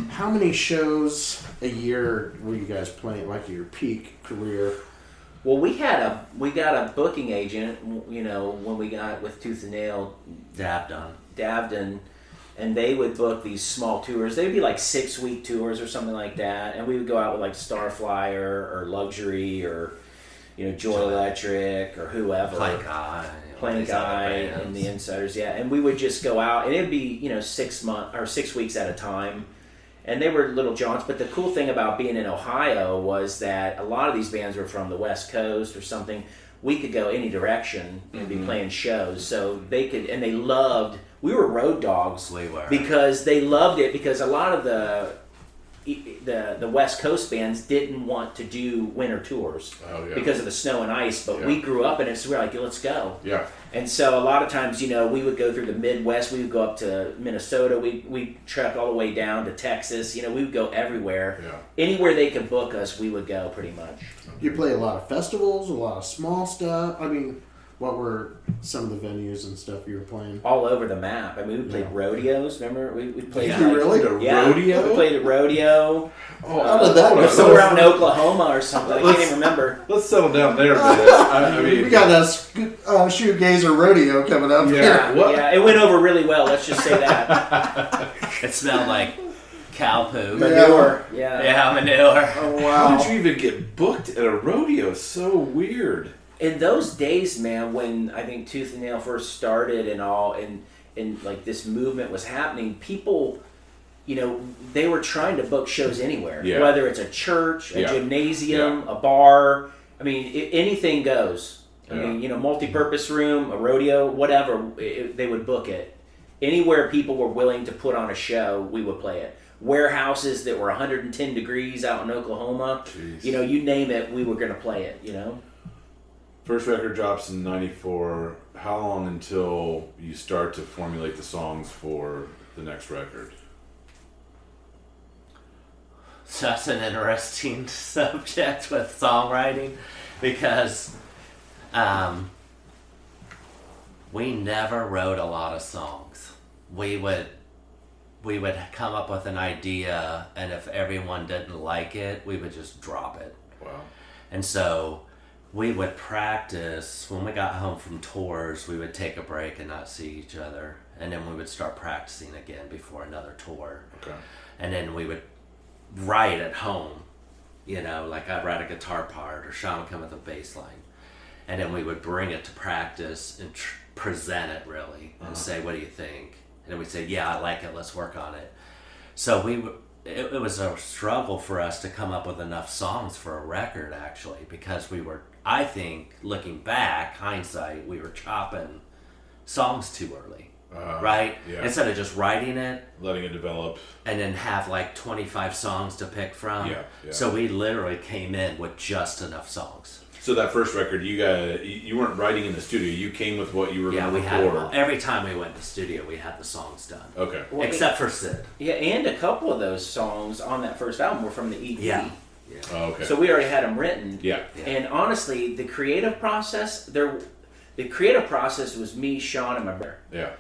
how many shows a year were you guys playing? Like your peak career? Well, we got a booking agent, when we got with Tooth and Nail, Davden, and they would book these small tours. They'd be like 6-week tours or something like that, and we would go out with like Starflyer or Luxury or Joy Electric or whoever. Plank Eye And the Insiders, and we would just go out, and it'd be 6 months or 6 weeks at a time. And they were little jaunts, but the cool thing about being in Ohio was that a lot of these bands were from the West Coast or something. We could go any direction and be playing shows, so they could, and they loved. We were road dogs. We were. Because they loved it, because a lot of the West Coast bands didn't want to do winter tours because of the snow and ice, but we grew up in it, so we're like, let's go. Yeah. And so a lot of times, we would go through the Midwest, we would go up to Minnesota, we trekked all the way down to Texas, we would go everywhere. Yeah. Anywhere they could book us, we would go pretty much. You play a lot of festivals, a lot of small stuff. I mean, what were some of the venues and stuff you were playing? All over the map. I mean, we played rodeos. Remember, we played. Did you really? Rodeo? We played a rodeo. How did that go? Somewhere out in Oklahoma or something. I can't even remember. Let's settle down there a minute. I mean, we got a shoegazer rodeo coming up. Yeah, it went over really well. Let's just say that. It smelled like cow poo. Manure. Manure. Oh wow! How did you even get booked at a rodeo? So weird. In those days, man, when I think Tooth and Nail first started and all, and like this movement was happening, people, they were trying to book shows anywhere. Yeah. Whether it's a church, a gymnasium, a bar. I mean, anything goes. I mean, multi-purpose room, a rodeo, whatever, they would book it. Anywhere people were willing to put on a show, we would play it. Warehouses that were 110 degrees out in Oklahoma, Jeez. you know, you name it, we were going to play it, you know? First record drops in '94. How long until you start to formulate the songs for the next record? So that's an interesting subject with songwriting, because we never wrote a lot of songs. We would come up with an idea, and if everyone didn't like it, we would just drop it. Wow. And so we would practice. When we got home from tours, we would take a break and not see each other, and then we would start practicing again before another tour. Okay. And then we would write at home, you know, like I'd write a guitar part, or Shawn would come with a bass line, and then we would bring it to practice and present it really, and say, what do you think? And then we'd say, yeah, I like it, let's work on it. So it was a struggle for us to come up with enough songs for a record, actually, because we were, I think, looking back, hindsight, we were chopping songs too early. Right? Yeah. Instead of just writing it, Letting it develop. and then have like 25 songs to pick from. Yeah. So we literally came in with just enough songs. So that first record, you weren't writing in the studio. You came with what you were Yeah, going we to had record. every time we went to the studio, we had the songs done. Okay. Well, Except for Sid. Yeah, and a couple of those songs on that first album were from the EP. Yeah. Oh, okay. So we already had them written. Yeah. And honestly, the creative process was me, Shawn, and my brother. Yeah.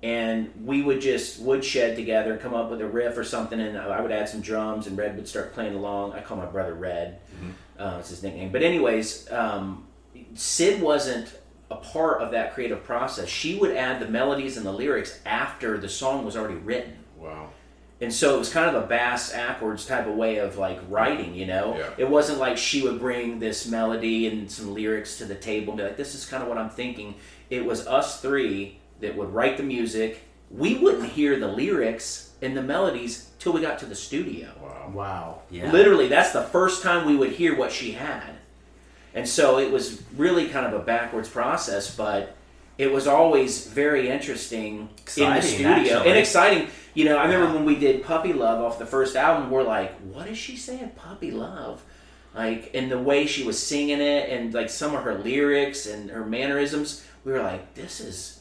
And we would just woodshed together and come up with a riff or something, and I would add some drums, and Red would start playing along. I call my brother Red. It's his nickname. But anyways, Sid wasn't a part of that creative process. She would add the melodies and the lyrics after the song was already written. Wow. And so it was kind of a bass backwards type of way of like writing, you know? Yeah. It wasn't like she would bring this melody and some lyrics to the table and be like, this is kind of what I'm thinking. It was us three that would write the music. We wouldn't hear the lyrics and the melodies till we got to the studio. Wow. Yeah. Literally, that's the first time we would hear what she had. And so it was really kind of a backwards process, but it was always very interesting in the studio. Actually. And exciting. You know, I remember when we did Puppy Love off the first album, we're like, what is she saying, Puppy Love? Like, and the way she was singing it and like some of her lyrics and her mannerisms, we were like, this is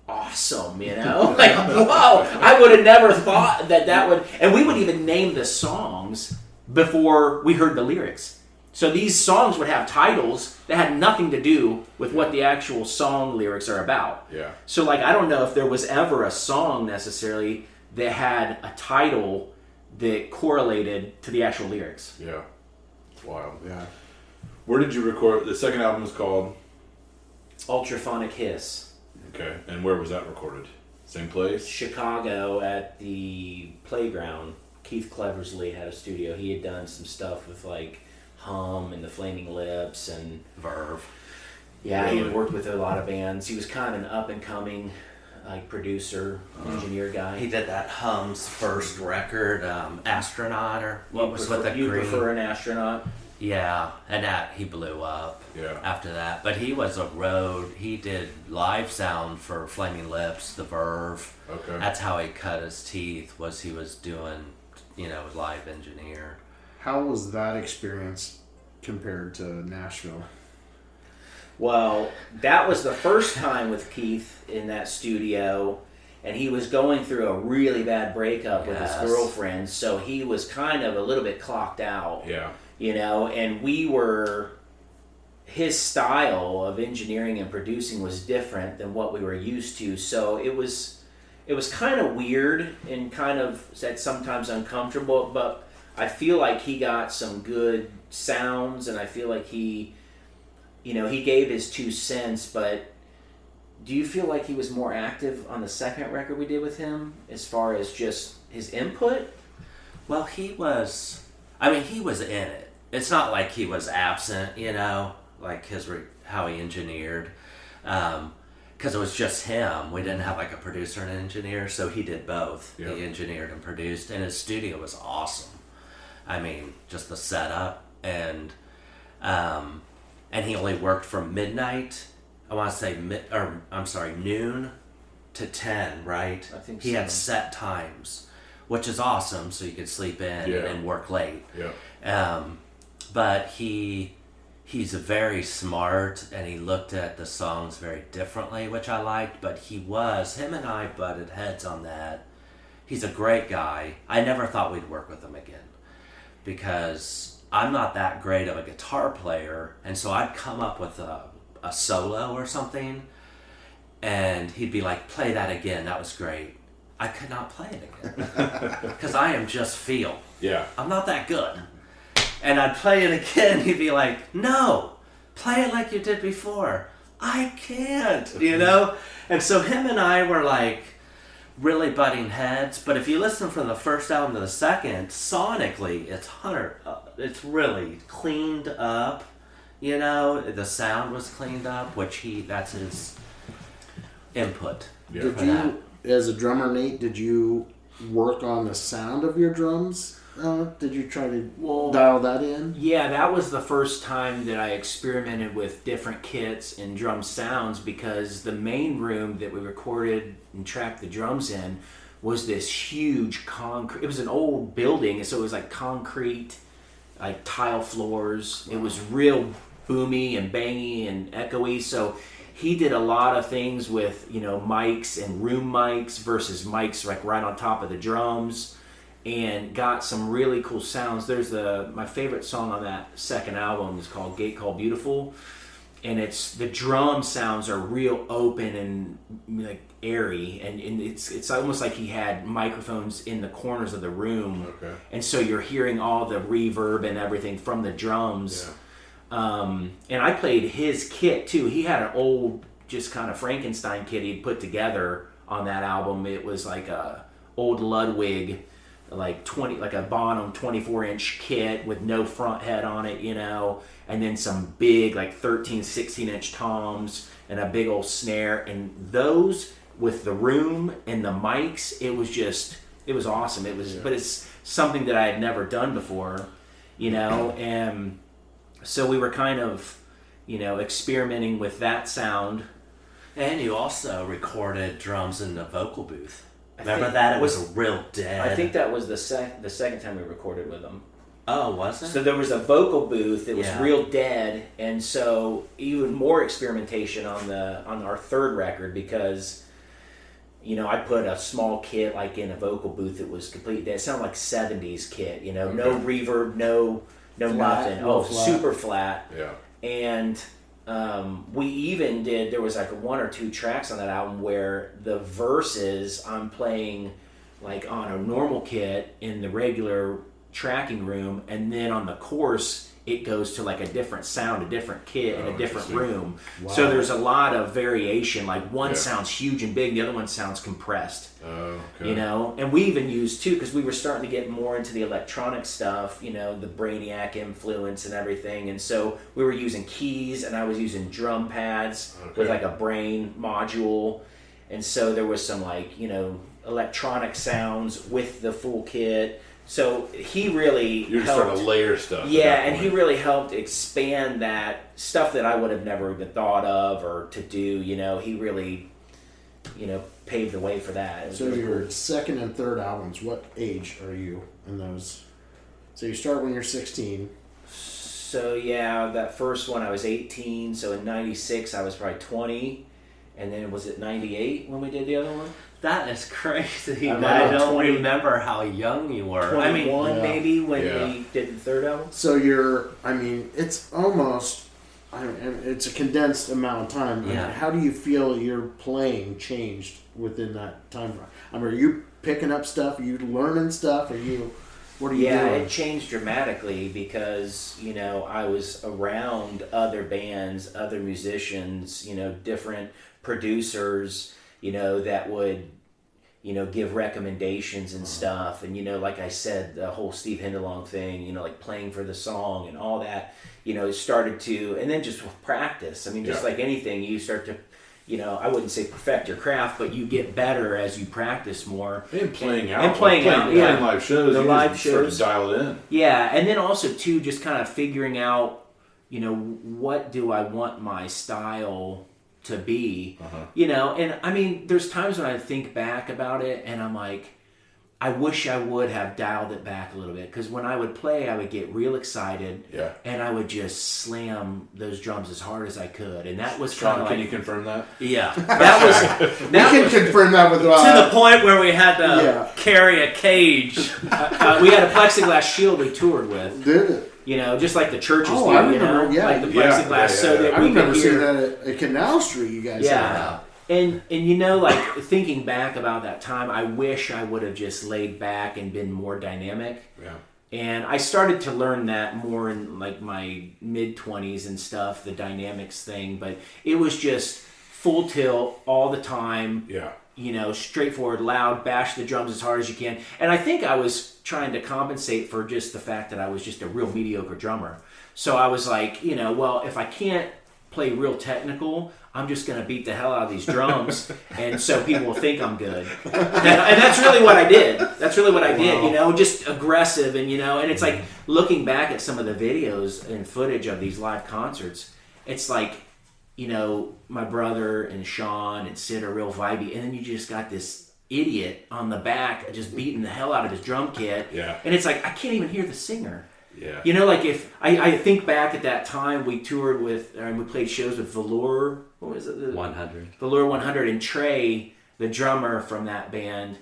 awesome, you know? Like, whoa! I would have never thought that would... And we would even name the songs before we heard the lyrics. So these songs would have titles that had nothing to do with what the actual song lyrics are about. Yeah. So, like, I don't know if there was ever a song necessarily that had a title that correlated to the actual lyrics. Yeah. Wow. Yeah. Where did you record? The second album is called... Ultraphonic Hiss. Okay. And where was that recorded? Same place? Chicago at the Playground. Keith Cleversley had a studio. He had done some stuff with, like, Hum and the Flaming Lips and... Verve. Yeah, he had Really? worked with a lot of bands. He was kind of an up-and-coming, like, producer, engineer guy. He did that Hum's first record, Astronaut, or what was with the You green. prefer an astronaut? Yeah, and that he blew up Yeah. after that. But he was he did live sound for Flaming Lips, the Verve. Okay. That's how he cut his teeth, he was doing, live engineer. How was that experience compared to Nashville? Well, that was the first time with Keith in that studio, and he was going through a really bad breakup with his Yes. girlfriend, so he was kind of a little bit clocked out. Yeah. You know, and his style of engineering and producing was different than what we were used to, so it was kind of weird and kind of sometimes uncomfortable, but I feel like he got some good sounds, and I feel like he gave his 2 cents, but do you feel like he was more active on the second record we did with him as far as just his input? Well, he was in it. It's not like he was absent, like how he engineered. Because it was just him. We didn't have like a producer and an engineer, so he did both. Yeah. He engineered and produced, and his studio was awesome. I mean, just the setup, and he only worked from midnight. I want to say noon to 10, right? I think he so. had set times, which is awesome, so you could sleep in and work late. Yeah. But he's very smart, and he looked at the songs very differently, which I liked. But him and I butted heads on that. He's a great guy. I never thought we'd work with him again because I'm not that great of a guitar player, and so I'd come up with a solo or something, and he'd be like, "Play that again. That was great." I could not play it again because I am just feel. Yeah. I'm not that good. And I'd play it again. He'd be like, "No, play it like you did before." I can't, you know? And so him and I were like really butting heads. But if you listen from the first album to the second, sonically, it's really cleaned up. You know, the sound was cleaned up, that's his input. Yeah. Did you, as a drummer, Nate, did you work on the sound of your drums? Did you try to dial that in? Yeah, that was the first time that I experimented with different kits and drum sounds, because the main room that we recorded and tracked the drums in was this huge concrete. It was an old building, so it was like concrete, like tile floors. It was real boomy and bangy and echoey. So he did a lot of things with, mics and room mics versus mics like right on top of the drums, and got some really cool sounds. There's my favorite song on that second album is called Gate Call Beautiful, and it's the drum sounds are real open and like airy, and it's almost like he had microphones in the corners of the room. Okay. And so you're hearing all the reverb and everything from the drums. And I played his kit too. He had an old, just kind of Frankenstein kit he'd put together on that album. It was like a old Ludwig, like a Bonham 24-inch kit with no front head on it, and then some big like 13, 16-inch toms and a big old snare. And those with the room and the mics, it was awesome. But it's something that I had never done before, and so we were kind of, experimenting with that sound. And you also recorded drums in the vocal booth. Remember that? It was real dead. I think that was the second time we recorded with them. Oh, was it? So there was a vocal booth that was real dead, and so even more experimentation on our third record, because I put a small kit like in a vocal booth that was completely dead. It sounded like 70s kit, okay. No reverb, no flat, nothing. flat. Super flat. Yeah. And we even there was like one or two tracks on that album where the verses I'm playing like on a normal kit in the regular tracking room, and then on the chorus it goes to like a different sound, a different kit in a different room. Wow. So there's a lot of variation. Like one sounds huge and big, the other one sounds compressed. Oh, okay. And we even used too, because we were starting to get more into the electronic stuff, the Brainiac influence and everything. And so we were using keys, and I was using drum pads with like a brain module. And so there was some like, electronic sounds with the full kit. So he really You're helped, starting to layer stuff. Yeah, and he really helped expand that stuff that I would have never even thought of or to do. He really, paved the way for that. So really your cool. second and third albums, what age are you in those? So you start when you're 16. So yeah, that first one I was 18. So in '96 I was probably 20, and then was it '98 when we did the other one? That is crazy. I'm I about don't 20 remember how young you were. 21 maybe when we did the third album. So it's almost, it's a condensed amount of time. Yeah. How do you feel your playing changed within that time frame? Are you picking up stuff? Are you learning stuff? What are you doing? Yeah, it changed dramatically because, I was around other bands, other musicians, different producers, that would, give recommendations and stuff. And, like I said, the whole Steve Hindalong thing, like playing for the song and all that, started to, and then just with practice. Just like anything, you start to, I wouldn't say perfect your craft, but you get better as you practice more. And playing out. And playing live shows. The live shows. Start to dial it in. Yeah, and then also, too, just kind of figuring out, what do I want my style to be, you know. And I mean, there's times when I think back about it and I'm like, I wish I would have dialed it back a little bit, because when I would play, I would get real excited, and I would just slam those drums as hard as I could, and that was kind Shawn, of can like, you confirm that? Yeah. We can confirm that with To the point where we had to carry a cage. we had a plexiglass shield we toured with. Did it? You know, just like the churches do, I you know, remember, like the plexiglass, so that I we remember could seeing hear. that at Canal Street. You guys, had. And you know, like thinking back about that time, I wish I would have just laid back and been more dynamic. Yeah. And I started to learn that more in like my mid-20s and stuff, the dynamics thing. But it was just full tilt all the time. Yeah. You know, straightforward, loud, bash the drums as hard as you can. And I think I was trying to compensate for just the fact that I was just a real mediocre drummer. So I was like, you know, well, if I can't play real technical, I'm just going to beat the hell out of these drums, and so people will think I'm good. And that's really what I did. That's really what I did, you know, just aggressive. And, you know, and it's like looking back at some of the videos and footage of these live concerts, it's like, you know, my brother and Shawn and Sid are real vibey, and then you just got this idiot on the back just beating the hell out of his drum kit. Yeah. And it's like, I can't even hear the singer. Yeah. You know, like if I think back at that time, we toured with, and we played shows with Velour. What was it? 100. Velour 100, and Trey, the drummer from that band.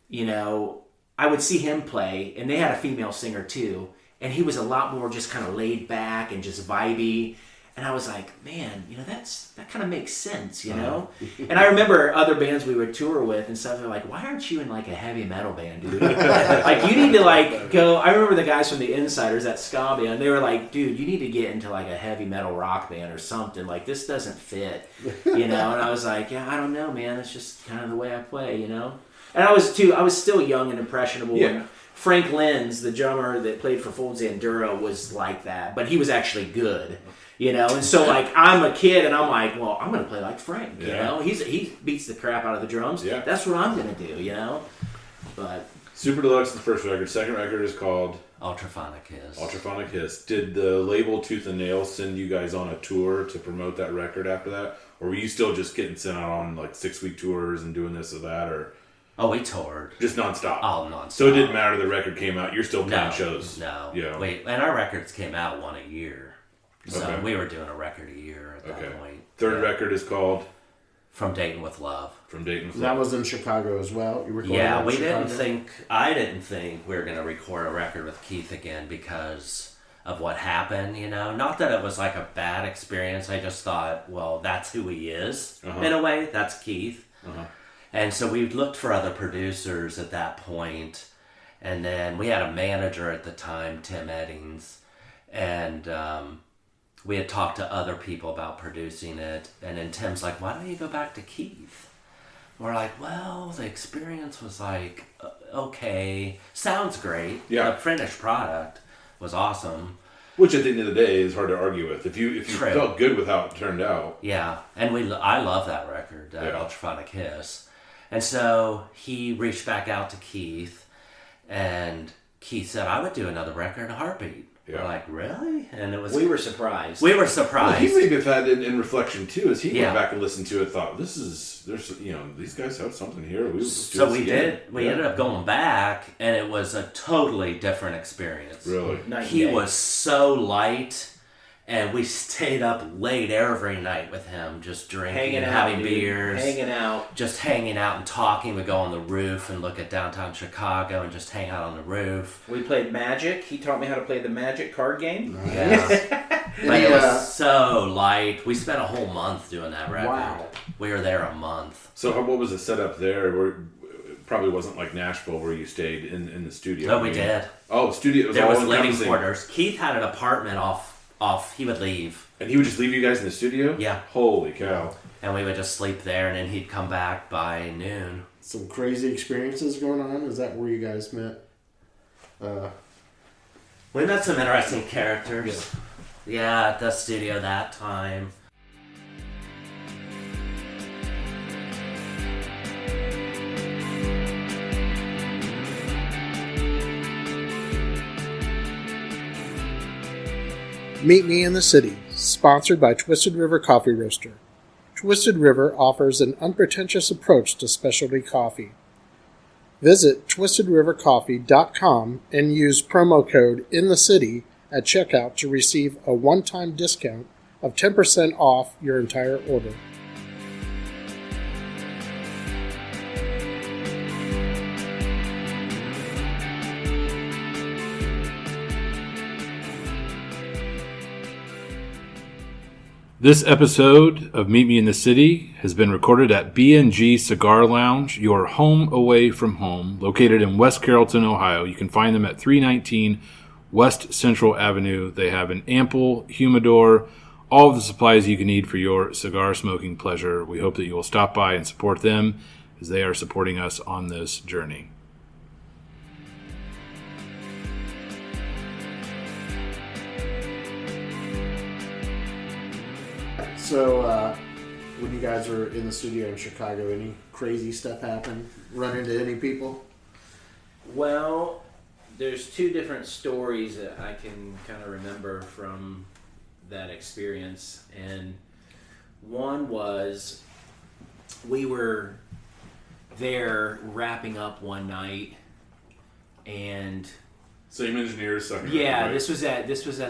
You know, I would see him play, and they had a female singer too, and he was a lot more just kind of laid back and just vibey. And I was like, man, you know, that kind of makes sense, you know? And I remember other bands we would tour with and stuff, they're like, why aren't you in like a heavy metal band, dude? Like, you need to like go, I remember the guys from the Insiders, that ska band, they were like, dude, you need to get into like a heavy metal rock band or something. Like, this doesn't fit, you know? And I was like, yeah, I don't know, man. It's just kind of the way I play, you know? And I was still young and impressionable. Yeah. And Frank Lenz, the drummer that played for Folds Andura, was like that, but he was actually good. You know, and so like I'm a kid and I'm like, well, I'm gonna play like Frank. You know, he beats the crap out of the drums. Yeah. That's what I'm gonna do. You know, but Super Deluxe is the first record. Second record is called Ultraphonic Hiss. Ultraphonic Hiss. Did the label Tooth and Nail send you guys on a tour to promote that record after that, or were you still just getting sent out on like 6-week tours and doing this or that, or? Oh, we toured. Just nonstop. Oh, nonstop. So it didn't matter the record came out. You're still playing shows. No. Yeah. Wait, and our records came out one a year. So Okay. we were doing a record a year at that point. Third record is called From Dayton with Love. From Dayton with That Love. was in Chicago as well. You recorded Yeah, that in we Chicago? I didn't think we were going to record a record with Keith again because of what happened, you know. Not that it was like a bad experience. I just thought, well, that's who he is in a way. That's Keith. And so we looked for other producers at that point. And then we had a manager at the time, Tim Eddings. And we had talked to other people about producing it. And then Tim's like, why don't you go back to Keith? We're like, well, the experience was like, okay. Sounds great. Yeah. The finished product was awesome. Which at the end of the day is hard to argue with. If you True. felt good with how it turned out. Yeah, and I love that record, Ultraphonic Hiss. And so he reached back out to Keith, and Keith said, I would do another record in a heartbeat. Yeah. We're like, really? And it was... we were surprised. We were surprised. Well, he maybe had in reflection too, as he Yeah. went back and listened to it, thought there's these guys have something here. So we did. We ended up going back, and it was a totally different experience. Really? He was so light, and we stayed up late every night with him, just drinking, hanging out, having dude. beers, hanging out. just hanging out and talking. We'd go on the roof and look at downtown Chicago and just hang out on the roof. We played Magic. He taught me how to play the Magic card game. Yeah. But it was so light. We spent a whole month doing that record. Wow. We were there a month. So what was the setup there? Where it probably wasn't like Nashville where you stayed in the studio. No, we did. Oh, studio. It was There all was living encompassing. quarters. Keith had an apartment off. He would leave. And he would just leave you guys in the studio? Yeah. Holy cow. And we would just sleep there, and then he'd come back by noon. Some crazy experiences going on. Is that where you guys met? We met some interesting characters. Yeah, at the studio that time. Meet Me in the City, sponsored by Twisted River Coffee Roaster. Twisted River offers an unpretentious approach to specialty coffee. Visit twistedrivercoffee.com and use promo code INTHECITY at checkout to receive a one-time discount of 10% off your entire order. This episode of Meet Me in the City has been recorded at B&G Cigar Lounge, your home away from home, located in West Carrollton, Ohio. You can find them at 319 West Central Avenue. They have an ample humidor, all of the supplies you can need for your cigar smoking pleasure. We hope that you will stop by and support them as they are supporting us on this journey. So, when you guys were in the studio in Chicago, any crazy stuff happen? Run into any people? Well, there's two different stories that I can kind of remember from that experience. And one was we were there wrapping up one night, and Same engineers. yeah, right? This was at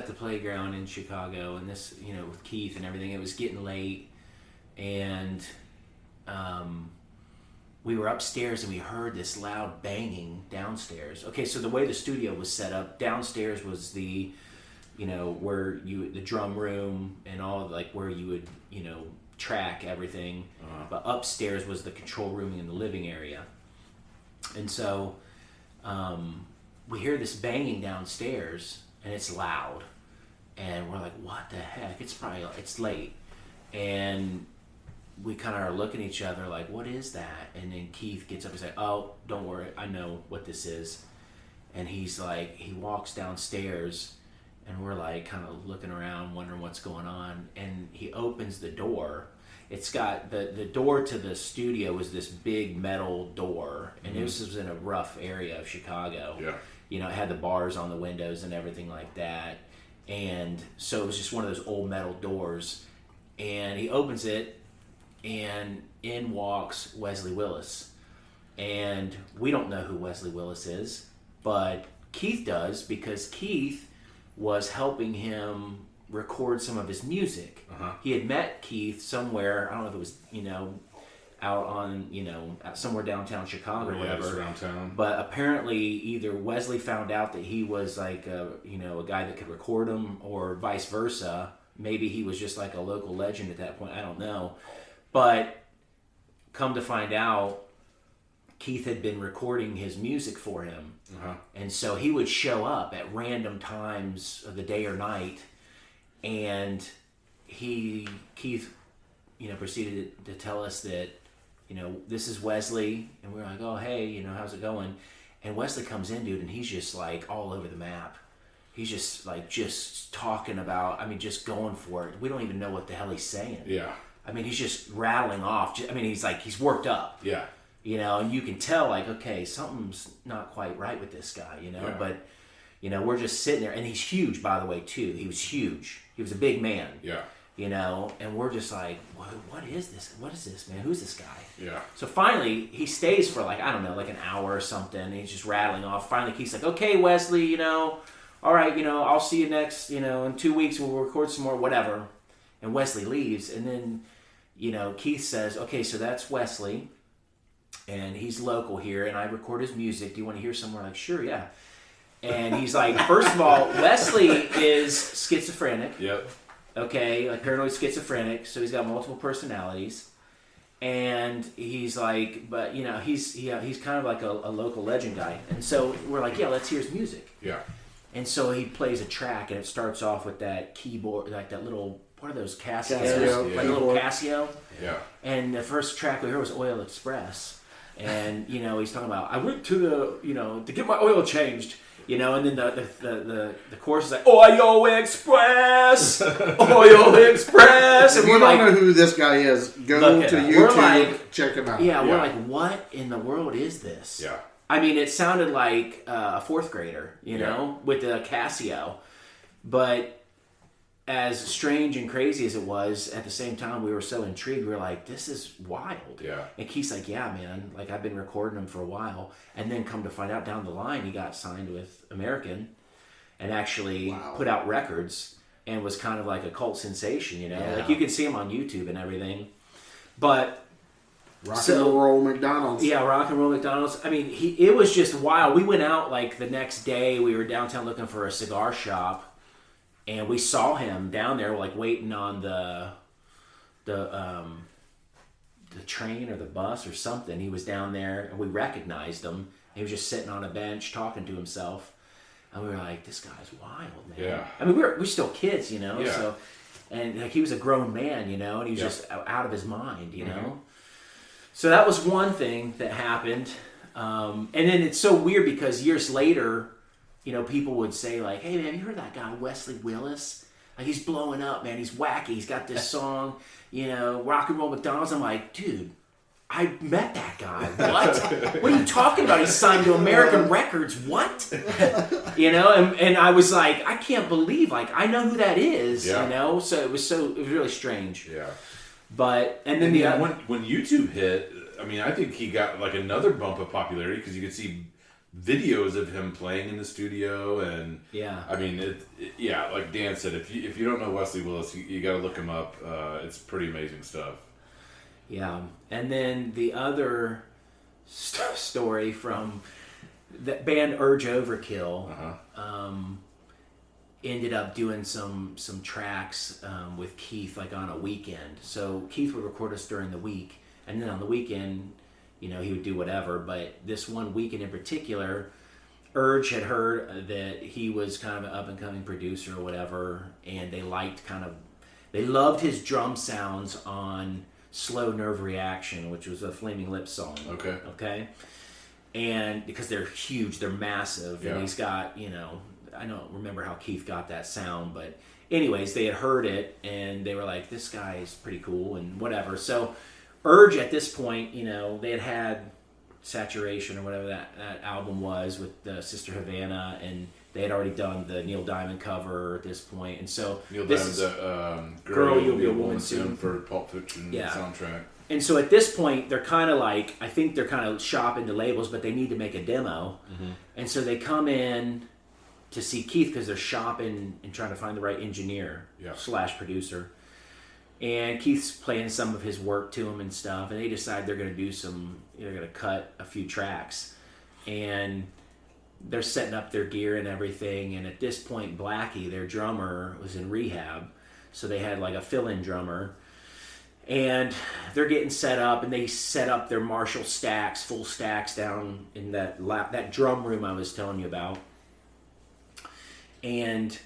the playground in Chicago, and this, with Keith and everything. It was getting late, and we were upstairs, and we heard this loud banging downstairs. Okay, so the way the studio was set up, downstairs was the, where the drum room and all, like where you would, track everything. But upstairs was the control room in the living area, and so. We hear this banging downstairs, and it's loud, and we're like, what the heck? It's late. And we kind of are looking at each other like, what is that? And then Keith gets up and says, oh, don't worry, I know what this is. And he's like, he walks downstairs, and we're like kind of looking around, wondering what's going on. And he opens the door. It's got the door to the studio is this big metal door, and this was in a rough area of Chicago. Yeah. It had the bars on the windows and everything like that. And so it was just one of those old metal doors. And he opens it, and in walks Wesley Willis. And we don't know who Wesley Willis is, but Keith does, because Keith was helping him record some of his music. He had met Keith somewhere, I don't know if it was, out on, somewhere downtown Chicago or whatever. Around town. But apparently either Wesley found out that he was like a guy that could record him, or vice versa. Maybe he was just like a local legend at that point. I don't know. But come to find out, Keith had been recording his music for him. And so he would show up at random times of the day or night, and Keith, proceeded to tell us that, this is Wesley, and we were like, oh, hey, how's it going? And Wesley comes in, dude, and he's just like all over the map. He's just talking about, just going for it. We don't even know what the hell he's saying. Yeah. He's just rattling off. He's worked up. Yeah. And you can tell, like, okay, something's not quite right with this guy, Yeah. But, we're just sitting there, and he's huge, by the way, too. He was huge. He was a big man. Yeah. And we're just like, what is this? What is this, man? Who's this guy? Yeah. So finally, he stays for like, I don't know, like an hour or something. And he's just rattling off. Finally, Keith's like, okay, Wesley, all right, I'll see you next, in 2 weeks. We'll record some more, whatever. And Wesley leaves. And then, Keith says, okay, so that's Wesley. And he's local here. And I record his music. Do you want to hear some? We're like, sure, yeah. And he's like, first of all, Wesley is schizophrenic. Yep. Okay, like paranoid schizophrenic, so he's got multiple personalities, and he's like, but he's kind of like a local legend guy, and so we're like, yeah, let's hear his music. Yeah. And so he plays a track, and it starts off with that keyboard, like that little, what are those, Casios? Casio, Like a little Casio. Yeah. And the first track we heard was Oil Express, and he's talking about, I went to the to get my oil changed. And then the chorus is like, Oil Express! Oil Express! And If you don't know who this guy is, go to YouTube, check him out. Yeah, we're like, what in the world is this? Yeah. It sounded like a fourth grader, with the Casio. But as strange and crazy as it was, at the same time, we were so intrigued. We were like, this is wild. Yeah. And Keith's like, yeah, man. Like, I've been recording him for a while. And then come to find out down the line, he got signed with American and actually put out records and was kind of like a cult sensation, you know? Yeah. Like, you can see him on YouTube and everything. But... Rock and roll McDonald's. Yeah, rock and roll McDonald's. I mean, it was just wild. We went out like the next day. We were downtown looking for a cigar shop, and we saw him down there, like waiting on the train or the bus or something. He was down there, and we recognized him. He was just sitting on a bench talking to himself, and we were like, "This guy's wild, man." Yeah. I mean, we're still kids, you know. Yeah. So, and like he was a grown man, you know, and he was just out of his mind, you know. So that was one thing that happened. And then it's so weird because years later, you know, people would say like, hey man, have you heard that guy Wesley Willis? Like, he's blowing up, man. He's wacky. He's got this song, you know, Rock and Roll McDonald's. I'm like, dude, I met that guy. What? What are you talking about? He's signed to American Records. What? You know, and I was like, I can't believe, like, I know who that is, you know? So it was really strange. Yeah. But, and then when YouTube hit, I mean, I think he got like another bump of popularity because you could see videos of him playing in the studio, and I mean, like Dan said, if you don't know Wesley Willis, you got to look him up. It's pretty amazing stuff. Yeah, and then the other story from that band Urge Overkill. Ended up doing some tracks with Keith, like on a weekend. So Keith would record us during the week, and then on the weekend, you know, he would do whatever. But this one weekend in particular, Urge had heard that he was kind of an up and coming producer or whatever, and they loved his drum sounds on Slow Nerve Reaction, which was a Flaming Lips song. Okay. And because they're huge, they're massive, and he's got, you know, I don't remember how Keith got that sound, but anyways, they had heard it and they were like, this guy is pretty cool and whatever. So Urge at this point, you know, they had Saturation or whatever that album was with Sister Havana, and they had already done the Neil Diamond cover at this point. And so Neil Diamond's Girl, You'll Be a Woman Soon for Pulp Fiction soundtrack. And so at this point, they're kind of like, I think they're kind of shopping the labels, but they need to make a demo. And so they come in to see Keith because they're shopping and trying to find the right engineer / producer. And Keith's playing some of his work to him and stuff, and they decide they're going to do they're going to cut a few tracks. And they're setting up their gear and everything, and at this point, Blackie, their drummer, was in rehab, so they had like a fill-in drummer. And they're getting set up, and they set up their Marshall stacks, full stacks down in that drum room I was telling you about. And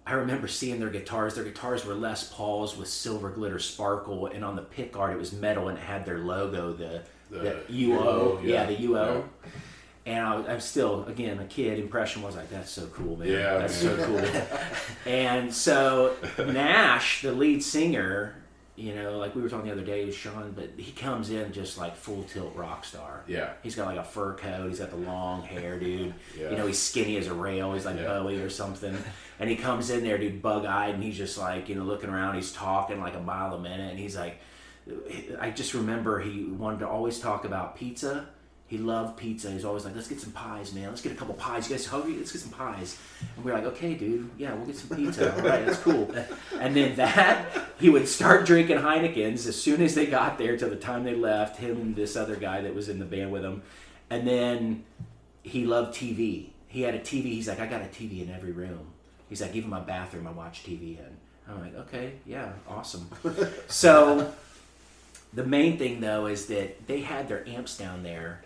I remember seeing their guitars. Their guitars were Les Pauls with silver glitter sparkle, and on the pickguard it was metal, and it had their logo, the UO. The UO. And I'm still, again, a kid. Impression was like, that's so cool, man. Yeah, that's so cool. And so Nash, the lead singer, you know, like we were talking the other day with Shawn, but he comes in just like full tilt rock star. Yeah. He's got like a fur coat. He's got the long hair, dude. You know, he's skinny as a rail. He's like Bowie or something. And he comes in there, dude, bug-eyed, and he's just like, you know, looking around. He's talking like a mile a minute. And he's like, I just remember he wanted to always talk about pizza. He loved pizza. He's always like, let's get some pies, man. Let's get a couple pies. You guys hungry? Let's get some pies. And we're like, okay, dude. Yeah, we'll get some pizza. All right, that's cool. And then he would start drinking Heinekens as soon as they got there till the time they left, him and this other guy that was in the band with him. And then he loved TV. He had a TV. He's like, I got a TV in every room. He's like, even my bathroom I watch TV in. I'm like, okay, yeah, awesome. So the main thing, though, is that they had their amps down there,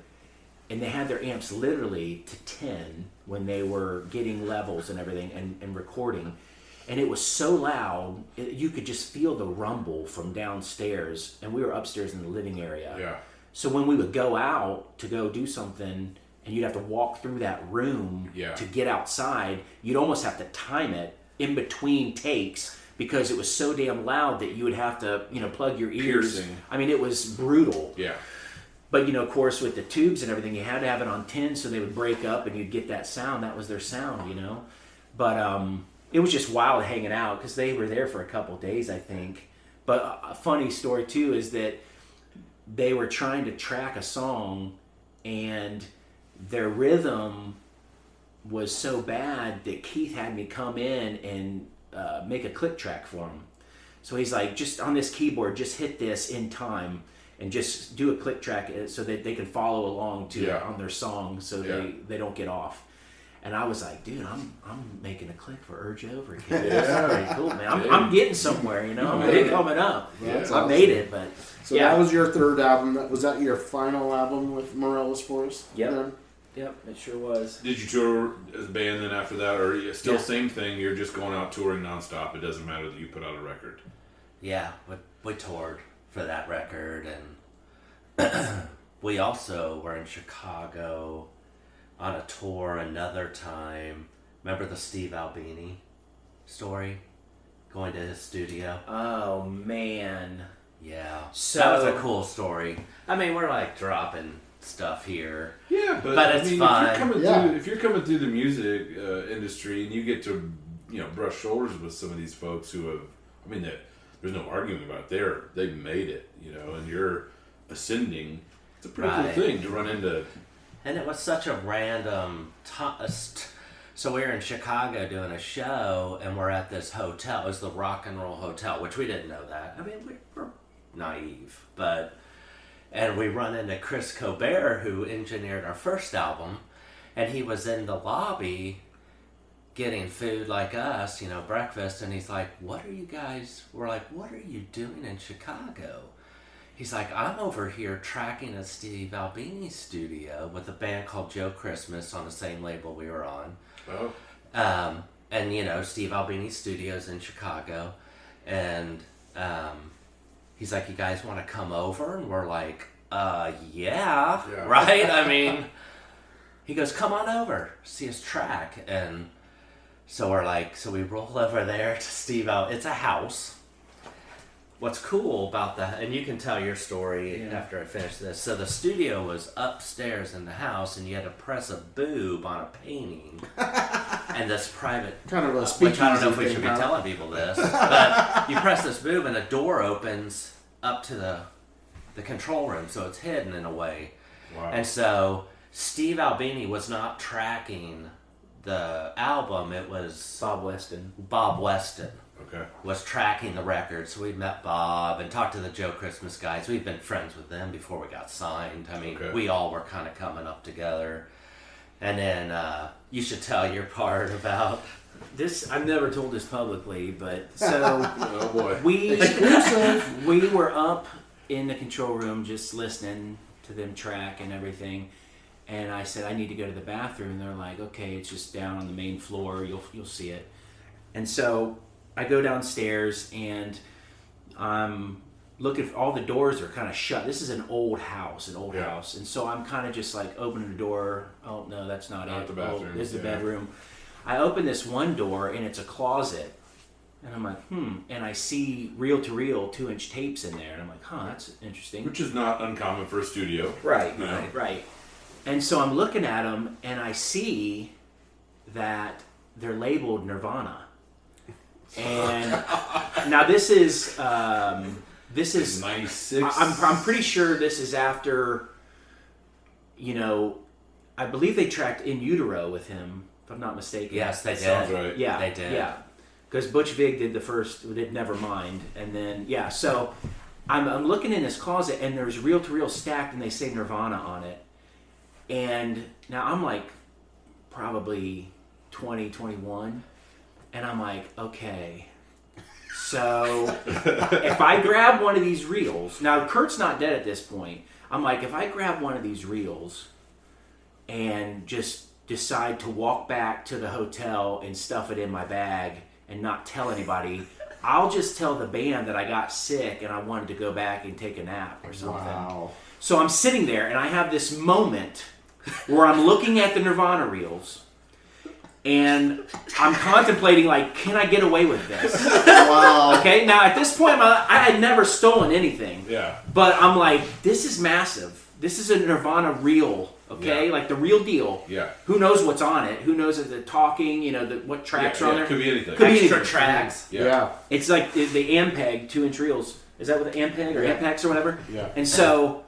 and they had their amps literally to 10 when they were getting levels and everything and recording. And it was so loud, you could just feel the rumble from downstairs. And we were upstairs in the living area. Yeah. So when we would go out to go do something, and you'd have to walk through that room to get outside, you'd almost have to time it in between takes because it was so damn loud that you would have to, you know, plug your ears. Piercing. I mean, it was brutal. Yeah. But, you know, of course, with the tubes and everything, you had to have it on 10 so they would break up and you'd get that sound. That was their sound, you know. But it was just wild hanging out because they were there for a couple of days, I think. But a funny story too is that they were trying to track a song, and their rhythm was so bad that Keith had me come in and make a click track for him. So he's like, just on this keyboard, just hit this in time and just do a click track so that they can follow along on their song so they don't get off. And I was like, dude, I'm making a click for Urge Over again. Yeah. That's pretty cool, man. I'm getting somewhere, you know. I'm coming up. That's I awesome. made it, but So that was your third album. Was that your final album with Morella's Forest? Yep. Then? Yep, it sure was. Did you tour as a band then after that, or still Yeah. same thing? You're just going out touring nonstop. It doesn't matter that you put out a record. Yeah, we toured for that record, and we also were in Chicago on a tour another time. Remember the Steve Albini story? Going to his studio? Oh, man. Yeah. So- that was a cool story. I mean, we're like dropping stuff here. Yeah, But it's fun. If you're coming through the music industry and you get to brush shoulders with some of these folks who have, I mean, there's no arguing about it. They've made it, and you're ascending. It's a pretty Right. cool thing to run into. And it was such a random so we were in Chicago doing a show, and we're at this hotel. It was the Rock and Roll Hotel, which we didn't know that. I mean, we're naive, and we run into Chris Colbert, who engineered our first album, and he was in the lobby getting food like us, breakfast, and he's like, what are you guys, we're like, what are you doing in Chicago? He's like, I'm over here tracking at Steve Albini's studio with a band called Joe Christmas on the same label we were on. Oh, And, Steve Albini's studio's in Chicago. And he's like, you guys want to come over? And we're like, yeah, right? I mean, he goes, come on over, see us track. And so we're like, so we roll over there to Steve It's a house. What's cool about that, and you can tell your story after I finish this. So the studio was upstairs in the house, and you had to press a boob on a painting. And this private, Kind of a which speakeasy I don't know if we thing, should be huh? telling people this, but you press this boob, and a door opens up to the control room, so it's hidden in a way. wow. And so Steve Albini was not tracking the album; it was Bob Weston. Bob Weston. Okay. Was tracking the record. So we met Bob and talked to the Joe Christmas guys. We've been friends with them before we got signed. I mean, Okay. we all were kind of coming up together. And then you should tell your part about... This, I've never told this publicly, but so Oh boy. we were up in the control room just listening to them track and everything. And I said, I need to go to the bathroom. And they're like, okay, it's just down on the main floor. You'll see it. And so I go downstairs and I'm looking. All the doors are kind of shut. This is an old house, and so I'm kind of just like opening the door. Oh no, that's not Not it. the bathroom, Oh, this is the yeah. bedroom. I open this one door and it's a closet, and I'm like, and I see reel-to-reel 2-inch tapes in there, and I'm like, that's interesting. Which is not uncommon for a studio. Right, No. right. And so I'm looking at them, and I see that they're labeled Nirvana. And now this is 96. I'm pretty sure this is after, I believe they tracked In Utero with him, if I'm not mistaken. Yes, they did. Sounds right. Yeah, They did. Yeah, because Butch Vig did Nevermind, and then so I'm looking in this closet, and there's reel-to-reel stacked, and they say Nirvana on it, and now I'm like probably 20, 21, and I'm like, okay. So if I grab one of these reels, now Kurt's not dead at this point. I'm like, if I grab one of these reels and just decide to walk back to the hotel and stuff it in my bag and not tell anybody, I'll just tell the band that I got sick and I wanted to go back and take a nap or something. Wow. So I'm sitting there and I have this moment where I'm looking at the Nirvana reels and I'm contemplating, like, can I get away with this? Wow. Okay, now at this point, I had never stolen anything. Yeah. But I'm like, this is massive. This is a Nirvana reel okay? Yeah. Like the real deal. Yeah. Who knows what's on it? Who knows if the talking, what tracks are on there? Could be anything. Could be Extra anything. tracks. Yeah. It's like the Ampeg 2-inch reels. Is that what the Ampeg or Ampex or whatever? Yeah. And so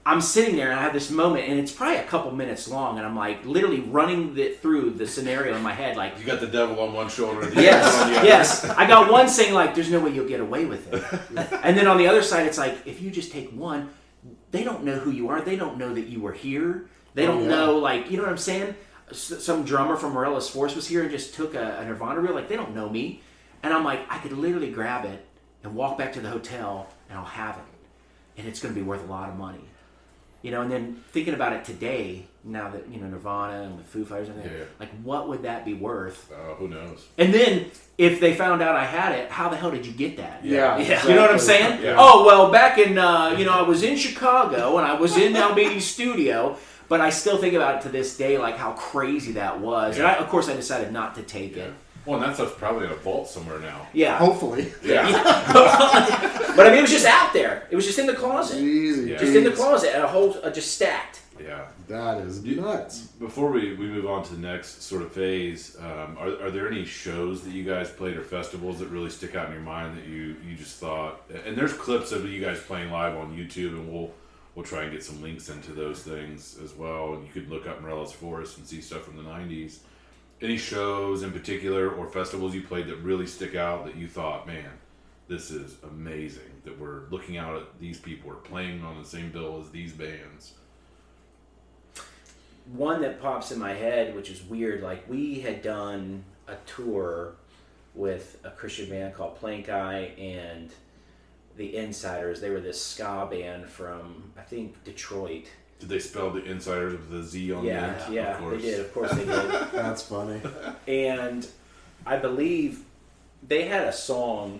I'm sitting there and I have this moment, and it's probably a couple minutes long, and I'm like literally running through the scenario in my head, like, You got the devil on one shoulder. And the yes, devil on the other. yes. I got one saying like, "There's no way you'll get away with it," and then on the other side, it's like, if you just take one, they don't know who you are. They don't know that you were here. They don't know, like, you know what I'm saying? Some drummer from Morella's Force was here and just took a Nirvana reel. Like, they don't know me, and I'm like, I could literally grab it and walk back to the hotel, and I'll have it, and it's going to be worth a lot of money. And then thinking about it today, now that, Nirvana and the Foo Fighters and everything, like, what would that be worth? Who knows? And then, if they found out I had it, how the hell did you get that? Yeah. You know what I'm saying? Yeah. Oh, well, back in, I was in Chicago, and I was in Albini's studio, but I still think about it to this day, like, how crazy that was. Yeah. And, of course, I decided not to take it. Well, and that stuff's probably in a vault somewhere now. Yeah. Hopefully. Yeah. But, I mean, it was just out there. It was just in the closet. Easy. Just in the closet, and a whole, just stacked. Yeah. That is nuts. Before we move on to the next sort of phase, are there any shows that you guys played or festivals that really stick out in your mind that you just thought? And there's clips of you guys playing live on YouTube, and we'll try and get some links into those things as well. And you could look up Morella's Forest and see stuff from the 90s. Any shows in particular or festivals you played that really stick out that you thought, man, this is amazing that we're looking out at these people, we're playing on the same bill as these bands? One that pops in my head, which is weird, like, we had done a tour with a Christian band called Plank Eye and the Insiders. They were this ska band from, I think, Detroit. Did they spell the Insiders with the Z on the end? Yeah, Of course. they did. Of course they did. That's funny. And I believe they had a song,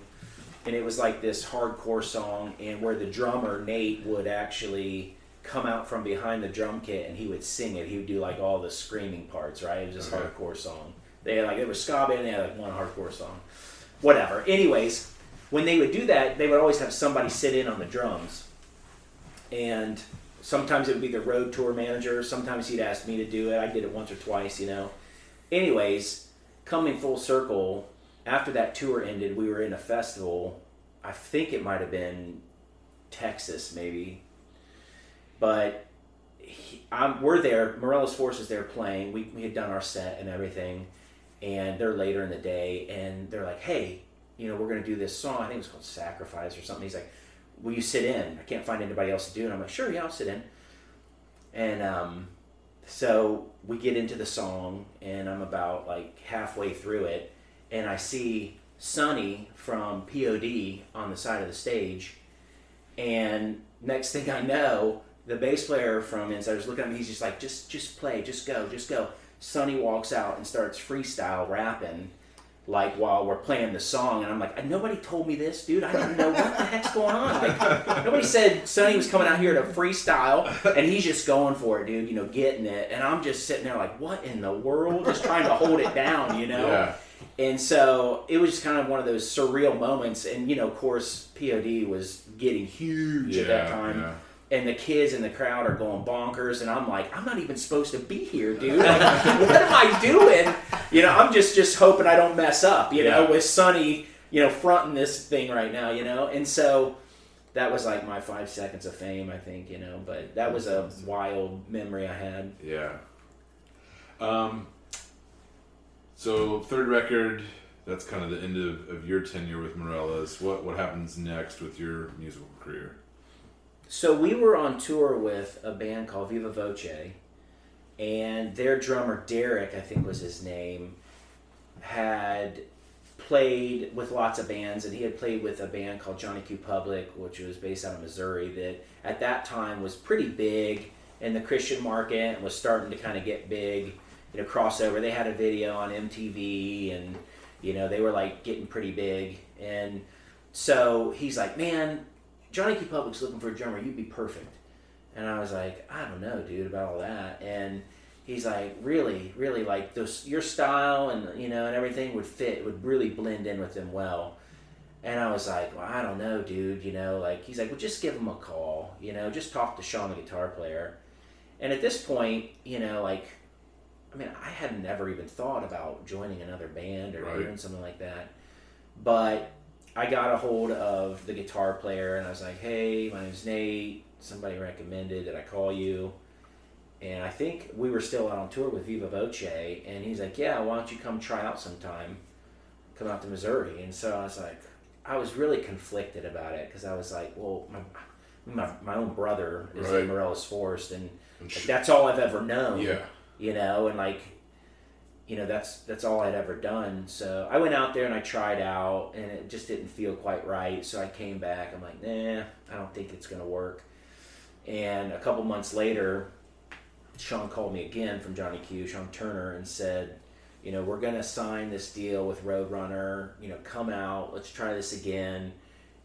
and it was like this hardcore song, and where the drummer, Nate, would actually come out from behind the drum kit and he would sing it. He would do like all the screaming parts, right? It was this hardcore song. They had it was ska band, they had like one hardcore song. Whatever. Anyways, when they would do that, they would always have somebody sit in on the drums. And sometimes it would be the road tour manager. Sometimes he'd ask me to do it. I did it once or twice, Anyways, coming full circle, after that tour ended, we were in a festival. I think it might have been Texas, maybe. But we're there. Morella's Force is there playing. We had done our set and everything. And they're later in the day. And they're like, hey, we're going to do this song. I think it was called Sacrifice or something. He's like, will you sit in? I can't find anybody else to do it. I'm like, sure, yeah, I'll sit in. And so we get into the song, and I'm about like halfway through it, and I see Sonny from POD on the side of the stage, and next thing I know, the bass player from Insiders looking at me, he's just like, just play, just go. Sonny walks out and starts freestyle rapping, like, while we're playing the song, and I'm like, nobody told me this, dude. I don't know what the heck's going on. Like, nobody said Sonny was coming out here to freestyle, and he's just going for it, dude, getting it. And I'm just sitting there like, what in the world? Just trying to hold it down, Yeah. And so it was just kind of one of those surreal moments. And, of course, POD was getting huge at that time. Yeah. And the kids in the crowd are going bonkers, and I'm like, I'm not even supposed to be here, dude. Like, what am I doing? I'm just hoping I don't mess up, with Sonny, fronting this thing right now, And so that was like my 5 seconds of fame, I think, But that was a wild memory I had. Yeah. So third record, that's kind of the end of your tenure with Morella's. What happens next with your musical career? So we were on tour with a band called Viva Voce, and their drummer, Derek, I think was his name, had played with lots of bands, and he had played with a band called Johnny Q. Public, which was based out of Missouri, that at that time was pretty big in the Christian market and was starting to kind of get big, crossover. They had a video on MTV, and, they were like getting pretty big. And so he's like, man, Johnny Q. Public's looking for a drummer. You'd be perfect. And I was like, I don't know, dude, about all that. And he's like, really, like your style and and everything would fit. It would really blend in with them well. And I was like, well, I don't know, dude. Like, he's like, well, just give him a call. Just talk to Shawn, the guitar player. And at this point, you know, like, I mean, I had never even thought about joining another band or doing something like that. But I got a hold of the guitar player and I was like, hey, my name's Nate. Somebody recommended that I call you. And I think we were still out on tour with Viva Voce. And he's like, yeah, why don't you come try out sometime? Come out to Missouri. And so I was like, I was really conflicted about it because I was like, well, my own brother is in Morella's Forest, and like, that's all I've ever known. Yeah. You know, and like, you know, that's all I'd ever done. So I went out there and I tried out, and it just didn't feel quite right. So I came back. I'm like, nah, I don't think it's gonna work. And a couple months later, Shawn called me again from Johnny Q, Shawn Turner, and said, you know, we're gonna sign this deal with Roadrunner. You know, come out. Let's try this again.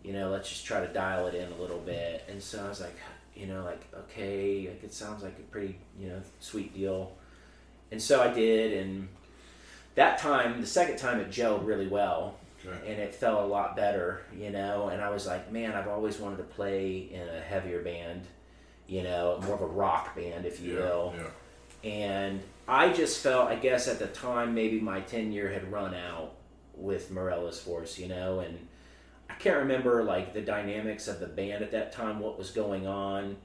You know, let's just try to dial it in a little bit. And so I was like, you know, like, okay, like, it sounds like a pretty, you know, sweet deal. And so I did, and that time, the second time, it gelled really well, and it felt a lot better, you know, and I was like, man, I've always wanted to play in a heavier band, you know, more of a rock band, if you will. Yeah. And I just felt, I guess at the time, maybe my tenure had run out with Morella's Force, you know, and I can't remember, like, the dynamics of the band at that time, what was going on,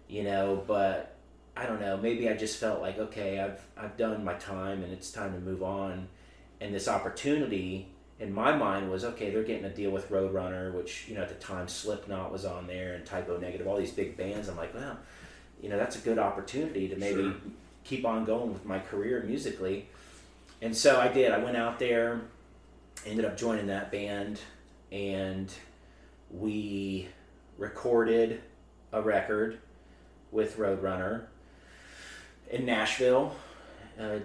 you know, but I don't know, maybe I just felt like, okay, I've done my time and it's time to move on. And this opportunity in my mind was, okay, they're getting a deal with Roadrunner, which, you know, at the time Slipknot was on there and Typo Negative, all these big bands. I'm like, well, you know, that's a good opportunity to maybe keep on going with my career musically. And so I did. I went out there, ended up joining that band, and we recorded a record with Roadrunner in Nashville.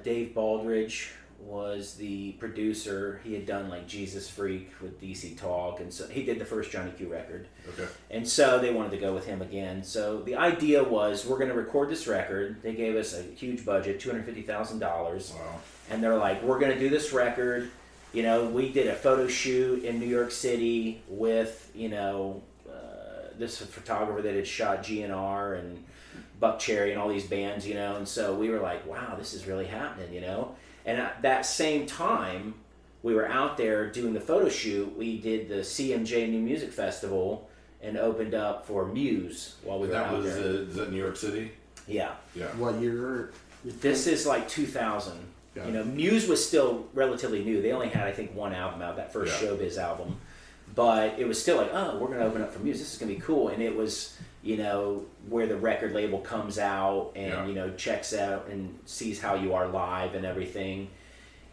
Dave Baldridge was the producer. He had done like Jesus Freak with DC Talk, and so he did the first Johnny Q record. Okay. And so they wanted to go with him again. So the idea was, we're going to record this record. They gave us a huge budget, $250,000. Wow. And they're like, we're going to do this record. You know, we did a photo shoot in New York City with, you know, this photographer that had shot GNR and Buck Cherry and all these bands, you know, and so we were like, wow, this is really happening, you know. And at that same time, we were out there doing the photo shoot. We did the CMJ New Music Festival and opened up for Muse while we were out there. Is that New York City? Yeah. Yeah. What year? This is like 2000. Yeah. You know, Muse was still relatively new. They only had, I think, one album out, that first Showbiz album. But it was still like, oh, we're going to open up for Muse. This is going to be cool. And it was, you know, where the record label comes out and, you know, checks out and sees how you are live and everything.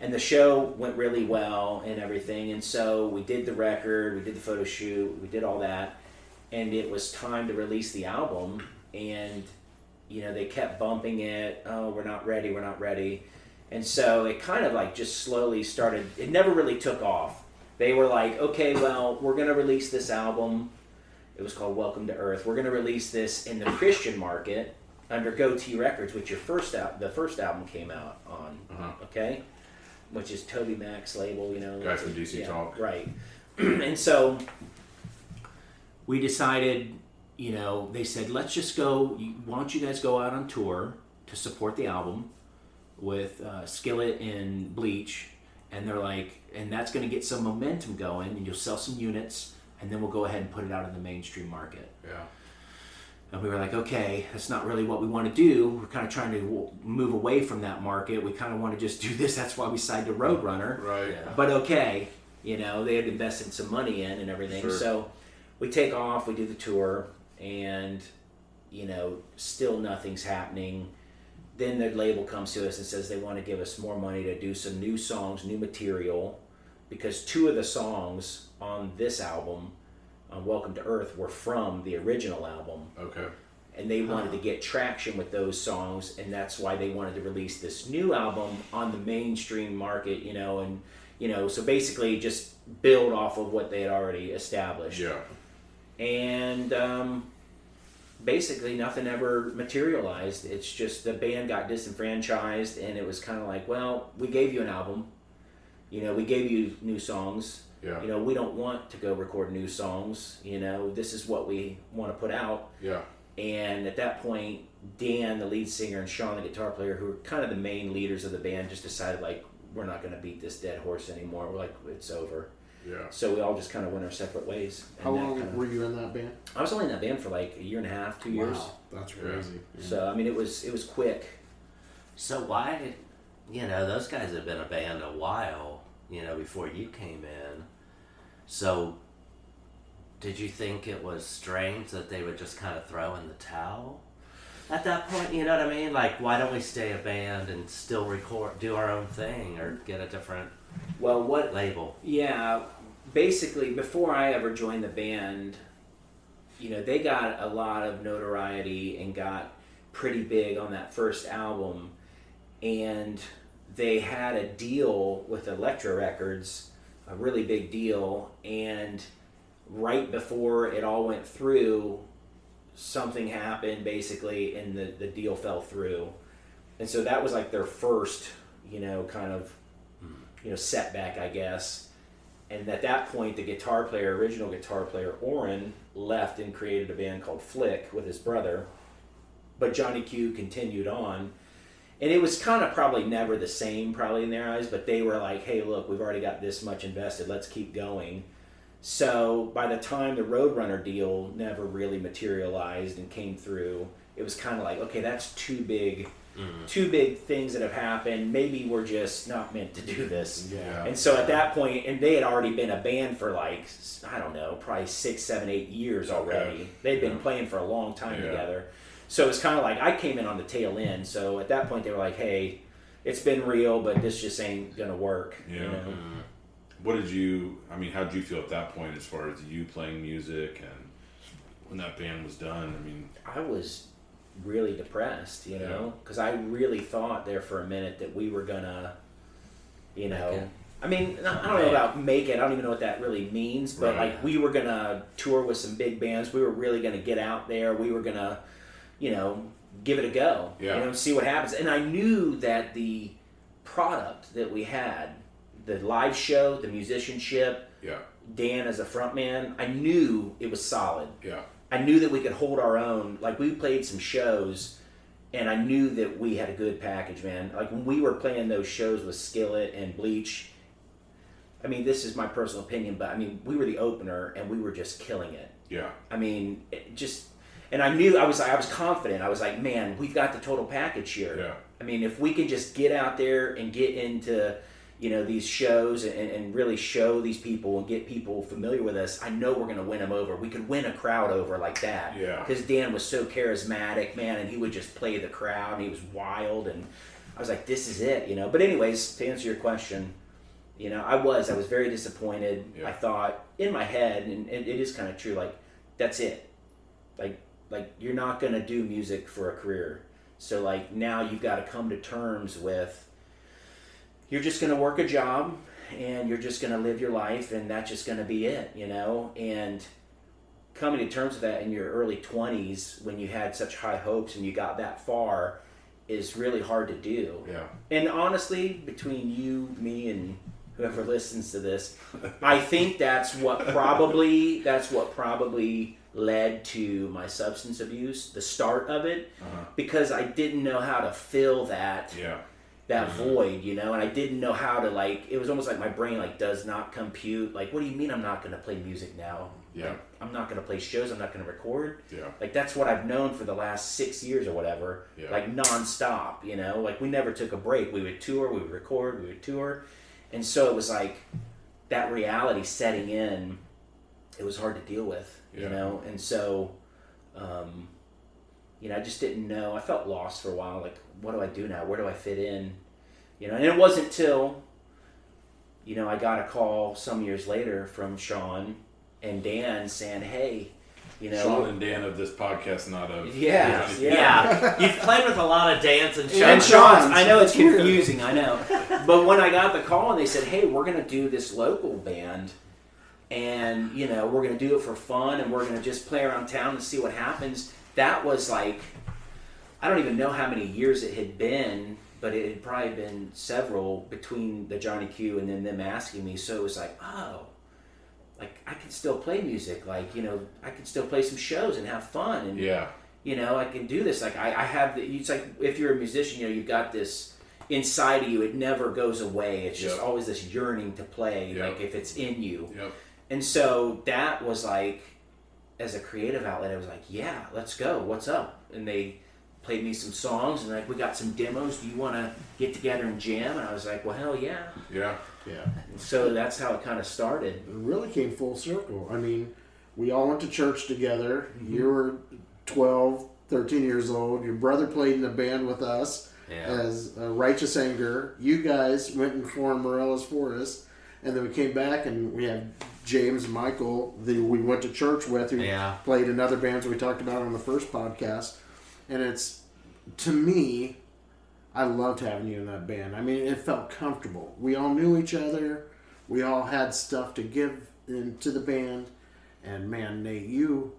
And the show went really well and everything. And so we did the record, we did the photo shoot, we did all that. And it was time to release the album. And, you know, they kept bumping it. Oh, we're not ready, we're not ready. And so it kind of like just slowly started. It never really took off. They were like, okay, well, we're going to release this album. It was called Welcome to Earth. We're going to release this in the Christian market under Goatee Records, which the first album came out on, okay? Which is Toby Mac's label, you know. Guy from DC Talk. Right. And so we decided, you know, they said, let's just go, why don't you guys go out on tour to support the album with Skillet and Bleach. And they're like, and that's going to get some momentum going, and you'll sell some units, and then we'll go ahead and put it out in the mainstream market. Yeah. And we were like, okay, that's not really what we want to do. We're kind of trying to move away from that market. We kind of want to just do this. That's why we signed to Roadrunner. Right. Yeah. But okay, you know, they had invested some money in and everything. Sure. So we take off, we do the tour, and, you know, still nothing's happening. Then the label comes to us and says they want to give us more money to do some new songs, new material, because 2 of the songs on this album, on Welcome to Earth, were from the original album. Okay. And they wanted to get traction with those songs, and that's why they wanted to release this new album on the mainstream market, you know, and, you know, so basically just build off of what they had already established. Yeah. And, basically nothing ever materialized. It's just the band got disenfranchised, and it was kind of like, well, we gave you an album, you know, we gave you new songs, you know, we don't want to go record new songs, you know, this is what we want to put out. Yeah. And at that point, Dan, the lead singer, and Shawn, the guitar player, who were kind of the main leaders of the band, just decided, like, we're not going to beat this dead horse anymore. We're like, it's over. Yeah. So we all just kind of went our separate ways. How long were you in that band? I was only in that band for like a year and a half, 2 years. Wow, that's crazy. Yeah. So, I mean, it was quick. So why did, those guys had been a band a while, before you came in. So did you think it was strange that they would just kind of throw in the towel at that point? You know what I mean? Like, why don't we stay a band and still record, do our own thing, or get a different label? Yeah, basically, before I ever joined the band, they got a lot of notoriety and got pretty big on that first album, and they had a deal with Elektra Records, a really big deal, and right before it all went through, something happened basically, and the deal fell through. And so that was like their first, kind of, setback, I guess. And at that point, the original guitar player, Orrin, left and created a band called Flick with his brother. But Johnny Q continued on. And it was kind of probably never the same, probably in their eyes, but they were like, hey, look, we've already got this much invested, let's keep going. So by the time the Roadrunner deal never really materialized and came through, it was kind of like, okay, that's two big things that have happened. Maybe we're just not meant to do this. Yeah. And so at that point, and they had already been a band for like, I don't know, probably 6, 7, 8 years already. Okay. They'd been playing for a long time together. So it's kind of like I came in on the tail end. So at that point, they were like, hey, it's been real, but this just ain't going to work. Yeah. What did how did you feel at that point as far as you playing music and when that band was done? I was really depressed, because I really thought there for a minute that we were gonna, I don't know about make it. I don't even know what that really means, but Right. like we were gonna tour with some big bands. We were really gonna get out there. We were gonna, give it a go, see what happens. And I knew that the product that we had, the live show, the musicianship, Dan as a frontman, I knew it was solid. Yeah. I knew that we could hold our own. Like, we played some shows, and I knew that we had a good package, man. Like, when we were playing those shows with Skillet and Bleach, this is my personal opinion, but, we were the opener, and we were just killing it. Yeah. And I knew, I was confident. I was like, man, we've got the total package here. Yeah. If we could just get out there and get into, these shows and really show these people and get people familiar with us, I know we're going to win them over. We could win a crowd over like that. Yeah. Because Dan was so charismatic, man, and he would just play the crowd, and he was wild, and I was like, this is it, But anyways, to answer your question, I was very disappointed. Yeah. I thought in my head, and it is kind of true, like, that's it. Like you're not going to do music for a career. So like now you've got to come to terms with, you're just going to work a job and you're just going to live your life, and that's just going to be it, and coming to terms with that in your early 20s when you had such high hopes and you got that far is really hard to do. Yeah. And honestly, between you, me, and whoever listens to this, I think that's what probably led to my substance abuse, the start of it, because I didn't know how to fill that void, and I didn't know how to, like, it was almost like my brain, like, does not compute. Like, what do you mean I'm not going to play music now? Yeah. Like, I'm not going to play shows. I'm not going to record. Yeah. Like, that's what I've known for the last 6 years or whatever, Yeah. like, nonstop, like, we never took a break. We would tour, we would record, we would tour. And so it was like that reality setting in, it was hard to deal with, and so, I just didn't know. I felt lost for a while. Like, what do I do now? Where do I fit in? And it wasn't till, I got a call some years later from Shawn and Dan saying, hey, Shawn and Dan of this podcast, not of... Yeah. You've played with a lot of Dans and Shawn. And Shawn's, I know it's confusing, I know. But when I got the call and they said, hey, we're going to do this local band, and, we're going to do it for fun, and we're going to just play around town and see what happens, that was like, I don't even know how many years it had been, but it had probably been several between the Johnny Q and then them asking me. So it was like, oh, like I can still play music. Like, I can still play some shows and have fun. And, I can do this. Like I have it's like if you're a musician, you've got this inside of you. It never goes away. It's just always this yearning to play. Like if it's in you. Yep. And so that was like, as a creative outlet, I was like, yeah, let's go. What's up? And they played me some songs and like, we got some demos. Do you want to get together and jam? And I was like, well, hell yeah. Yeah. Yeah. And so that's how it kind of started. It really came full circle. I mean, we all went to church together. Mm-hmm. You were 12, 13 years old. Your brother played in a band with us as a Righteous Anger. You guys went and formed Morella's Forest. And then we came back and we had James and Michael, we went to church with, who played in other bands we talked about on the first podcast. And it's, to me, I loved having you in that band. I mean, it felt comfortable. We all knew each other. We all had stuff to give into the band. And man, Nate, you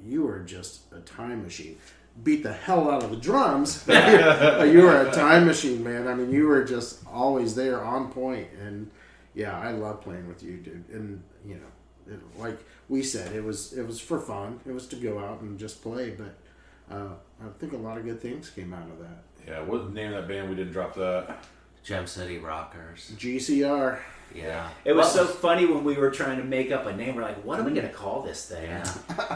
were just a time machine. Beat the hell out of the drums. You were a time machine, man. I mean, you were just always there on point. And yeah, I love playing with you, dude. And like we said, it was for fun. It was to go out and just play. But I think a lot of good things came out of that. Yeah, what's the name of that band? We didn't drop that. Gem City Rockers. GCR. Yeah. It was so funny when we were trying to make up a name. We're like, what are we going to call this thing?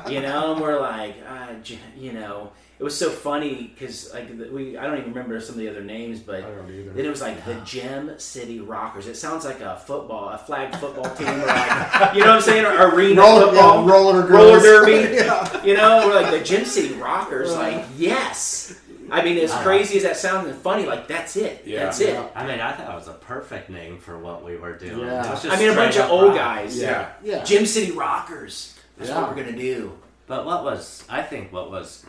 Yeah. And we're like, it was so funny because like I don't even remember some of the other names, but I don't either. Then it was like the Gem City Rockers. It sounds like a flag football team, or like, you know what I'm saying, or arena football, roller derby. We're like the Gem City Rockers. Like, yes. I mean, as crazy as that sounds and funny, like that's it. Yeah. That's it. I mean, I thought it was a perfect name for what we were doing. Yeah. It was just a bunch of old guys. Yeah. Yeah. Gem City Rockers. That's what we're gonna do. But what was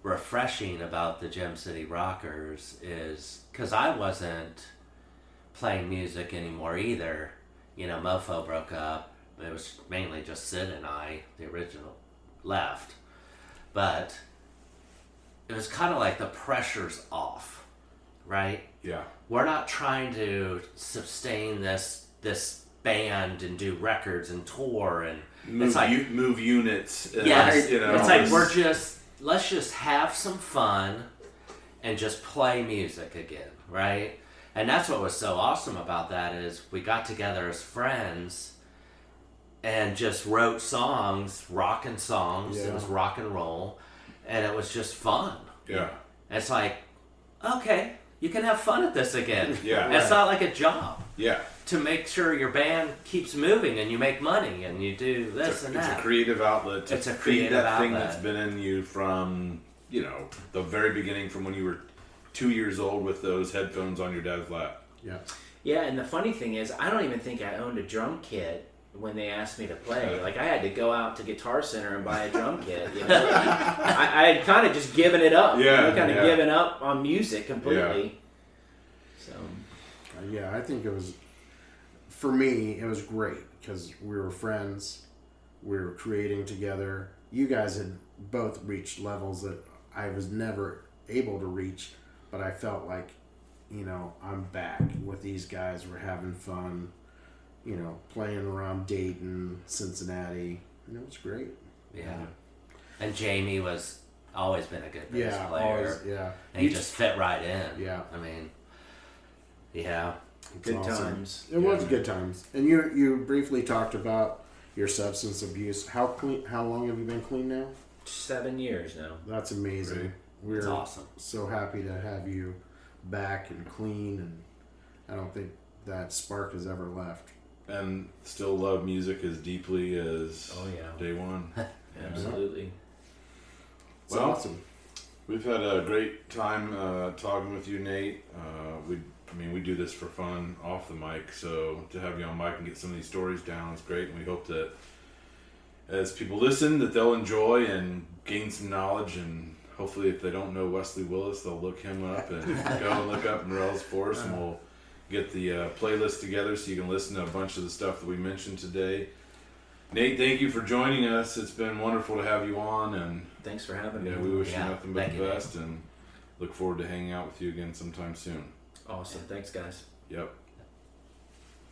refreshing about the Gem City Rockers is because I wasn't playing music anymore either. Mofo broke up. It was mainly just Sid and I, the original, left. But it was kind of like the pressure's off, right? Yeah. We're not trying to sustain this band and do records and tour and move units. Yes, it's like let's just have some fun and just play music again, right? And that's what was so awesome about that is we got together as friends and just wrote songs, rockin' songs. It was rock and roll. And it was just fun. Yeah. It's like, okay, you can have fun at this again. Yeah. It's not like a job. Yeah. To make sure your band keeps moving and you make money and you do this and that. It's a creative outlet to feed that thing that's been in you from, the very beginning, from when you were 2 years old with those headphones on your dad's lap. Yeah. Yeah, and the funny thing is, I don't even think I owned a drum kit when they asked me to play. Like, I had to go out to Guitar Center and buy a drum kit. I had kind of just given it up. Given up on music completely. Yeah. So. I think it was, for me, it was great because we were friends. We were creating together. You guys had both reached levels that I was never able to reach, but I felt like, I'm back with these guys. We're having fun. Playing around Dayton, Cincinnati. It was great. Yeah. And Jamie was always been a good bass player. Always, and he just fit right in. Yeah. I mean, yeah. Good times. It was good times. And you briefly talked about your substance abuse. How long have you been clean now? 7 years now. That's amazing. Right. That's awesome. So happy to have you back and clean, and I don't think that spark has ever left. And still love music as deeply as day one. Absolutely. It's awesome. We've had a great time talking with you, Nate. We do this for fun off the mic, so to have you on mic and get some of these stories down is great. And we hope that as people listen, that they'll enjoy and gain some knowledge. And hopefully, if they don't know Wesley Willis, they'll look him up and go and look up Morella's Forest, and we'll get the playlist together so you can listen to a bunch of the stuff that we mentioned today. Nate, thank you for joining us. It's been wonderful to have you on, and thanks for having me. We wish you nothing but the best, and look forward to hanging out with you again sometime soon. Awesome. Thanks, guys. Yep.